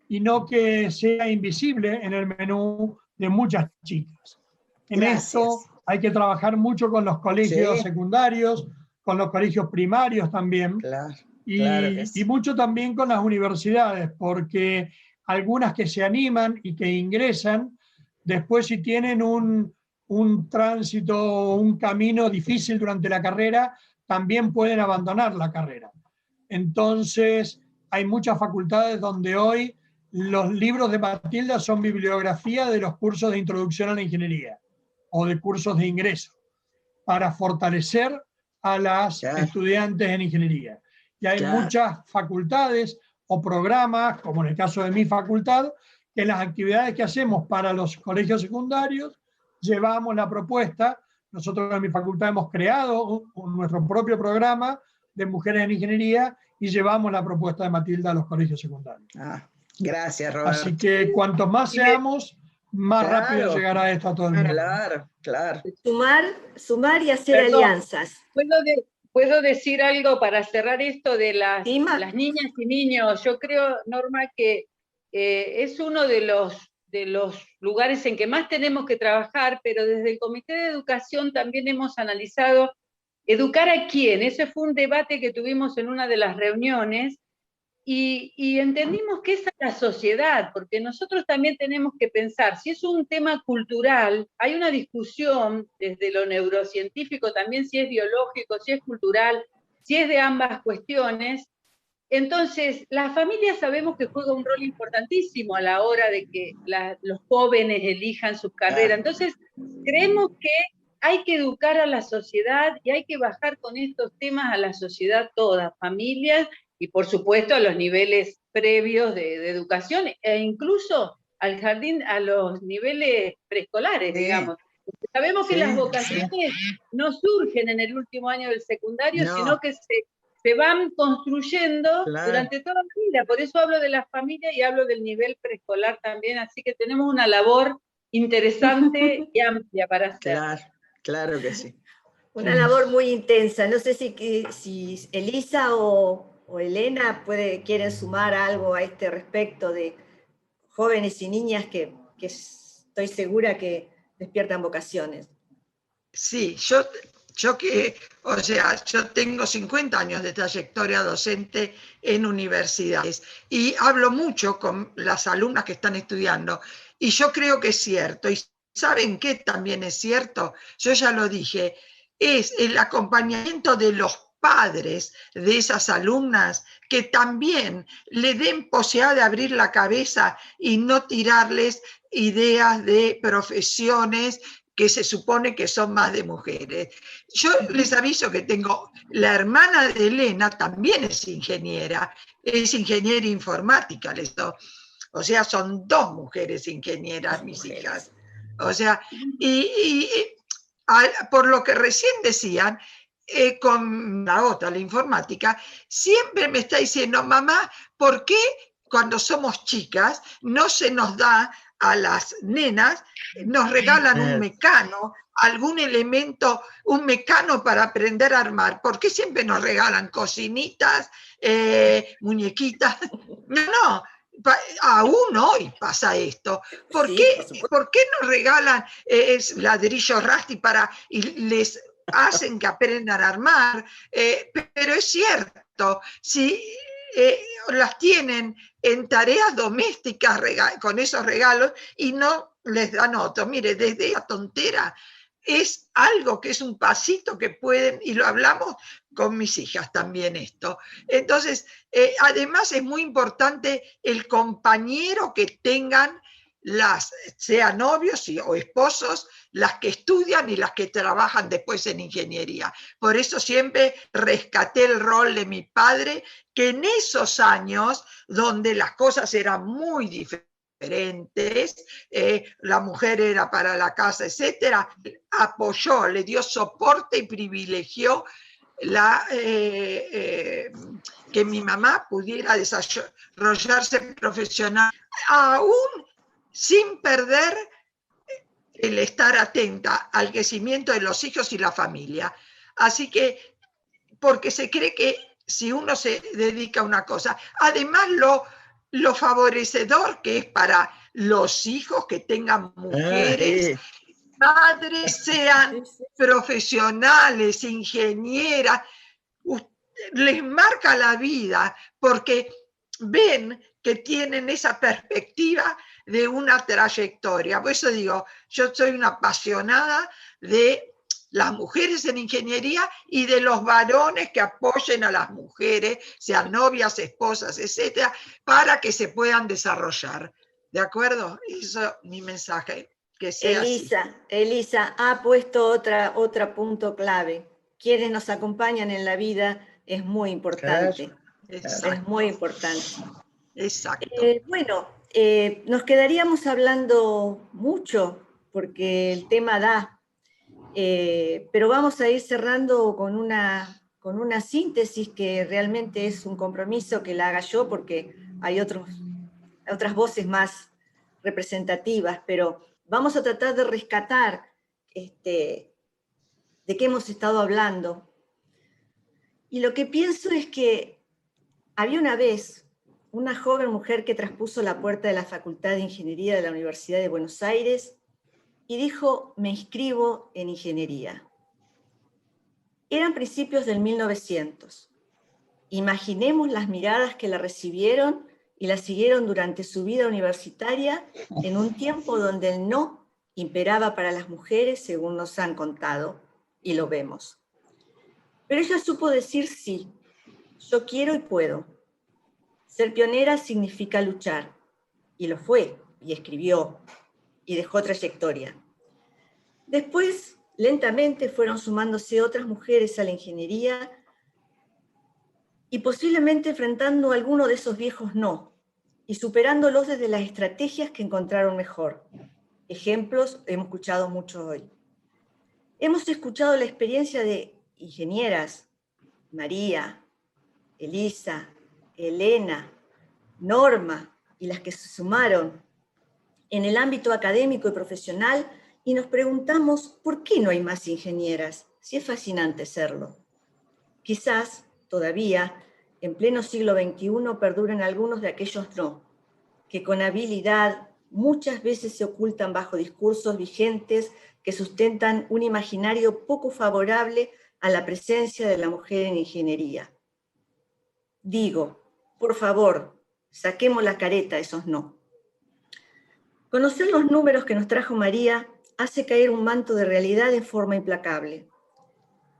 y no que sea invisible en el menú de muchas chicas. En Gracias. esto hay que trabajar mucho con los colegios Sí. secundarios, con los colegios primarios también, Claro, y, claro que sí. y mucho también con las universidades, porque algunas que se animan y que ingresan, después si tienen un tránsito, un camino difícil durante la carrera, también pueden abandonar la carrera. Entonces, hay muchas facultades donde hoy los libros de Matilda son bibliografía de los cursos de introducción a la ingeniería o de cursos de ingreso, para fortalecer a las Claro. estudiantes en ingeniería. Y hay Claro. muchas facultades o programas, como en el caso de mi facultad, que en las actividades que hacemos para los colegios secundarios, llevamos la propuesta. Nosotros en mi facultad hemos creado nuestro propio programa de mujeres en ingeniería y llevamos la propuesta de Matilda a los colegios secundarios. Ah, gracias, Roberto. Así que cuantos más seamos, más Claro. rápido llegará esto a todo el mundo. Claro, claro. Sumar y hacer Perdón. alianzas. ¿Puedo decir algo para cerrar esto de las Dima. niñas y niños? Yo creo, Norma, que es uno de los lugares en que más tenemos que trabajar, pero desde el Comité de Educación también hemos analizado educar a quién. Ese fue un debate que tuvimos en una de las reuniones, y entendimos que esa es la sociedad, porque nosotros también tenemos que pensar, si es un tema cultural, hay una discusión desde lo neurocientífico también, si es biológico, si es cultural, si es de ambas cuestiones. Entonces, la familia sabemos que juega un rol importantísimo a la hora de que los jóvenes elijan sus carreras. Entonces, creemos que hay que educar a la sociedad y hay que bajar con estos temas a la sociedad toda, familias, y por supuesto a los niveles previos de educación, e incluso al jardín, a los niveles preescolares, Sí. digamos. Porque sabemos que Sí, las vocaciones no surgen en el último año del secundario, No. sino que se van construyendo Claro. durante toda la vida. Por eso hablo de la familia y hablo del nivel preescolar también, así que tenemos una labor interesante y amplia para hacer. Claro, claro que sí. Una labor muy intensa. No sé si Elisa o Elena quieren sumar algo a este respecto de jóvenes y niñas que estoy segura que despiertan vocaciones. Sí, yo tengo 50 años de trayectoria docente en universidades y hablo mucho con las alumnas que están estudiando, y yo creo que es cierto. ¿Y saben qué también es cierto? Yo ya lo dije, es el acompañamiento de los padres de esas alumnas, que también le den posibilidad de abrir la cabeza y no tirarles ideas de profesiones que se supone que son más de mujeres. Yo les aviso que tengo, la hermana de Elena también es ingeniera informática, o sea, son 2 mujeres ingenieras, mis hijas. O sea, por lo que recién decían, con la otra, la informática, siempre me está diciendo, mamá, ¿por qué cuando somos chicas no se nos da a las nenas, nos regalan un mecano, algún elemento, un mecano para aprender a armar? ¿Por qué siempre nos regalan cocinitas, muñequitas? No, aún hoy pasa esto. ¿Por qué nos regalan ladrillos Rasti y les hacen que aprendan a armar? Pero es cierto, si las tienen en tareas domésticas con esos regalos y no les dan otro. Mire, desde la tontera es algo que es un pasito que pueden, y lo hablamos con mis hijas también esto. Entonces, además es muy importante el compañero que tengan, sean novios o esposos, las que estudian y las que trabajan después en ingeniería. Por eso siempre rescaté el rol de mi padre, que en esos años donde las cosas eran muy diferentes, la mujer era para la casa, etcétera, apoyó, le dio soporte y privilegió que mi mamá pudiera desarrollarse profesional, aún sin perder el estar atenta al crecimiento de los hijos y la familia. Así que, porque se cree que si uno se dedica a una cosa, además lo favorecedor que es para los hijos que tengan mujeres, madres, sean profesionales, ingenieras, les marca la vida porque ven que tienen esa perspectiva de una trayectoria. Por eso digo, yo soy una apasionada de las mujeres en ingeniería y de los varones que apoyen a las mujeres, sean novias, esposas, etcétera, para que se puedan desarrollar. ¿De acuerdo? Eso es mi mensaje. Que sea Elisa ha puesto otro punto clave. Quienes nos acompañan en la vida es muy importante. Exacto. Es muy importante. Exacto. Bueno, nos quedaríamos hablando mucho porque el tema da. Pero vamos a ir cerrando con una síntesis que realmente es un compromiso que la haga yo porque hay otras voces más representativas, pero vamos a tratar de rescatar de qué hemos estado hablando. Y lo que pienso es que había una vez una joven mujer que traspuso la puerta de la Facultad de Ingeniería de la Universidad de Buenos Aires y dijo, me inscribo en ingeniería. Eran principios del 1900. Imaginemos las miradas que la recibieron y la siguieron durante su vida universitaria en un tiempo donde el no imperaba para las mujeres, según nos han contado, y lo vemos. Pero ella supo decir sí, yo quiero y puedo. Ser pionera significa luchar, y lo fue, y escribió, y dejó trayectoria. Después, lentamente, fueron sumándose otras mujeres a la ingeniería y posiblemente enfrentando alguno de esos viejos no, y superándolos desde las estrategias que encontraron mejor. Ejemplos hemos escuchado mucho hoy. Hemos escuchado la experiencia de ingenieras, María, Elisa, Elena, Norma y las que se sumaron en el ámbito académico y profesional, y nos preguntamos por qué no hay más ingenieras, si es fascinante serlo. Quizás, todavía, en pleno siglo XXI, perduren algunos de aquellos no, que con habilidad muchas veces se ocultan bajo discursos vigentes que sustentan un imaginario poco favorable a la presencia de la mujer en ingeniería. Digo, por favor, saquemos la careta a esos no. Conocer los números que nos trajo María hace caer un manto de realidad en forma implacable.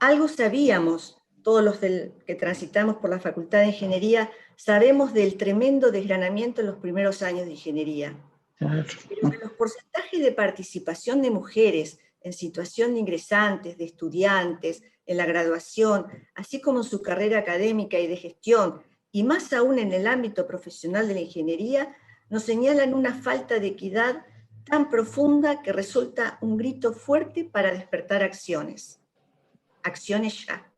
Algo sabíamos, todos los que transitamos por la Facultad de Ingeniería, sabemos del tremendo desgranamiento en los primeros años de ingeniería. Pero que los porcentajes de participación de mujeres en situación de ingresantes, de estudiantes, en la graduación, así como en su carrera académica y de gestión, y más aún en el ámbito profesional de la ingeniería, nos señalan una falta de equidad tan profunda que resulta un grito fuerte para despertar acciones. Acciones ya.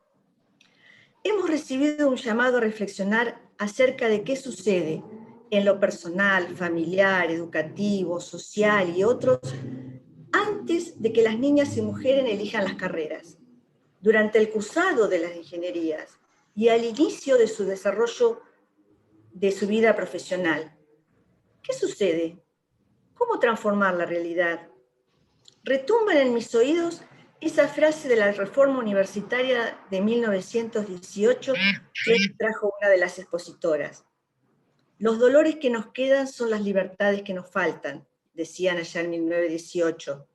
Hemos recibido un llamado a reflexionar acerca de qué sucede en lo personal, familiar, educativo, social y otros, antes de que las niñas y mujeres elijan las carreras, durante el cursado de las ingenierías y al inicio de su desarrollo de su vida profesional. ¿Qué sucede? ¿Cómo transformar la realidad? Retumban en mis oídos esa frase de la reforma universitaria de 1918 que trajo una de las expositoras. Los dolores que nos quedan son las libertades que nos faltan, decían allá en 1918.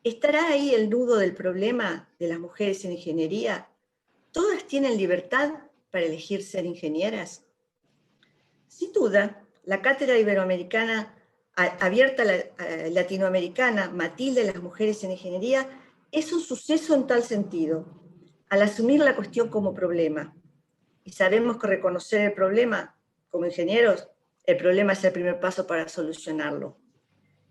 ¿Estará ahí el nudo del problema de las mujeres en ingeniería? ¿Todas tienen libertad para elegir ser ingenieras? Sin duda, la cátedra iberoamericana abierta latinoamericana, Matilde y las mujeres en ingeniería, es un suceso en tal sentido, al asumir la cuestión como problema. Y sabemos que reconocer el problema, como ingenieros, el problema es el primer paso para solucionarlo.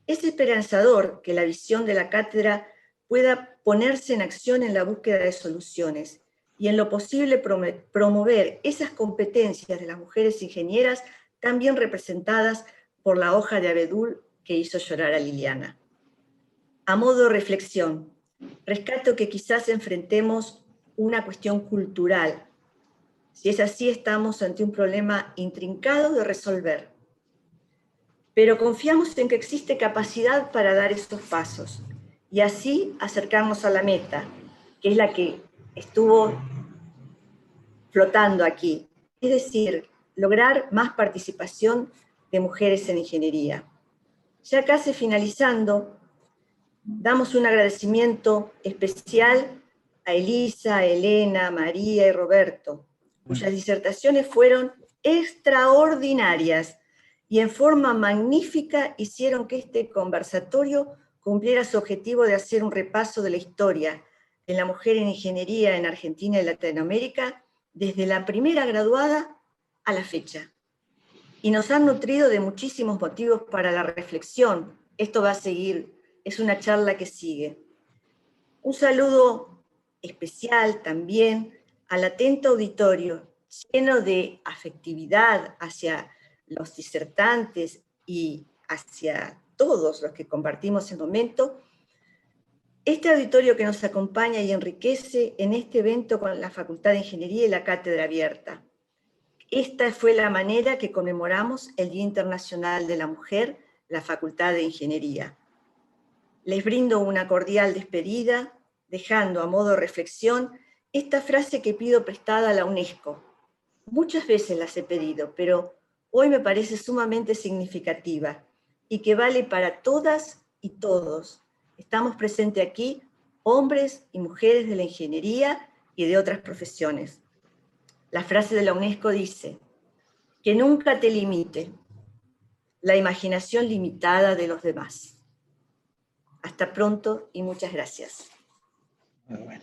Es esperanzador que la visión de la cátedra pueda ponerse en acción en la búsqueda de soluciones y en lo posible promover esas competencias de las mujeres ingenieras tan bien representadas por la hoja de abedul que hizo llorar a Liliana. A modo de reflexión, rescato que quizás enfrentemos una cuestión cultural. Si es así, estamos ante un problema intrincado de resolver. Pero confiamos en que existe capacidad para dar estos pasos y así acercarnos a la meta, que es la que estuvo flotando aquí. Es decir, lograr más participación de mujeres en ingeniería. Ya casi finalizando, damos un agradecimiento especial a Elisa, Elena, María y Roberto, cuyas disertaciones fueron extraordinarias y en forma magnífica hicieron que este conversatorio cumpliera su objetivo de hacer un repaso de la historia de la mujer en ingeniería en Argentina y Latinoamérica desde la primera graduada a la fecha. Y nos han nutrido de muchísimos motivos para la reflexión. Esto va a seguir, es una charla que sigue. Un saludo especial también al atento auditorio, lleno de afectividad hacia los disertantes y hacia todos los que compartimos el momento. Este auditorio que nos acompaña y enriquece en este evento con la Facultad de Ingeniería y la Cátedra Abierta. Esta fue la manera que conmemoramos el Día Internacional de la Mujer, la Facultad de Ingeniería. Les brindo una cordial despedida, dejando a modo de reflexión esta frase que pido prestada a la UNESCO. Muchas veces las he pedido, pero hoy me parece sumamente significativa y que vale para todas y todos. Estamos presentes aquí, hombres y mujeres de la ingeniería y de otras profesiones. La frase de la UNESCO dice, que nunca te limite la imaginación limitada de los demás. Hasta pronto y muchas gracias. Muy bueno.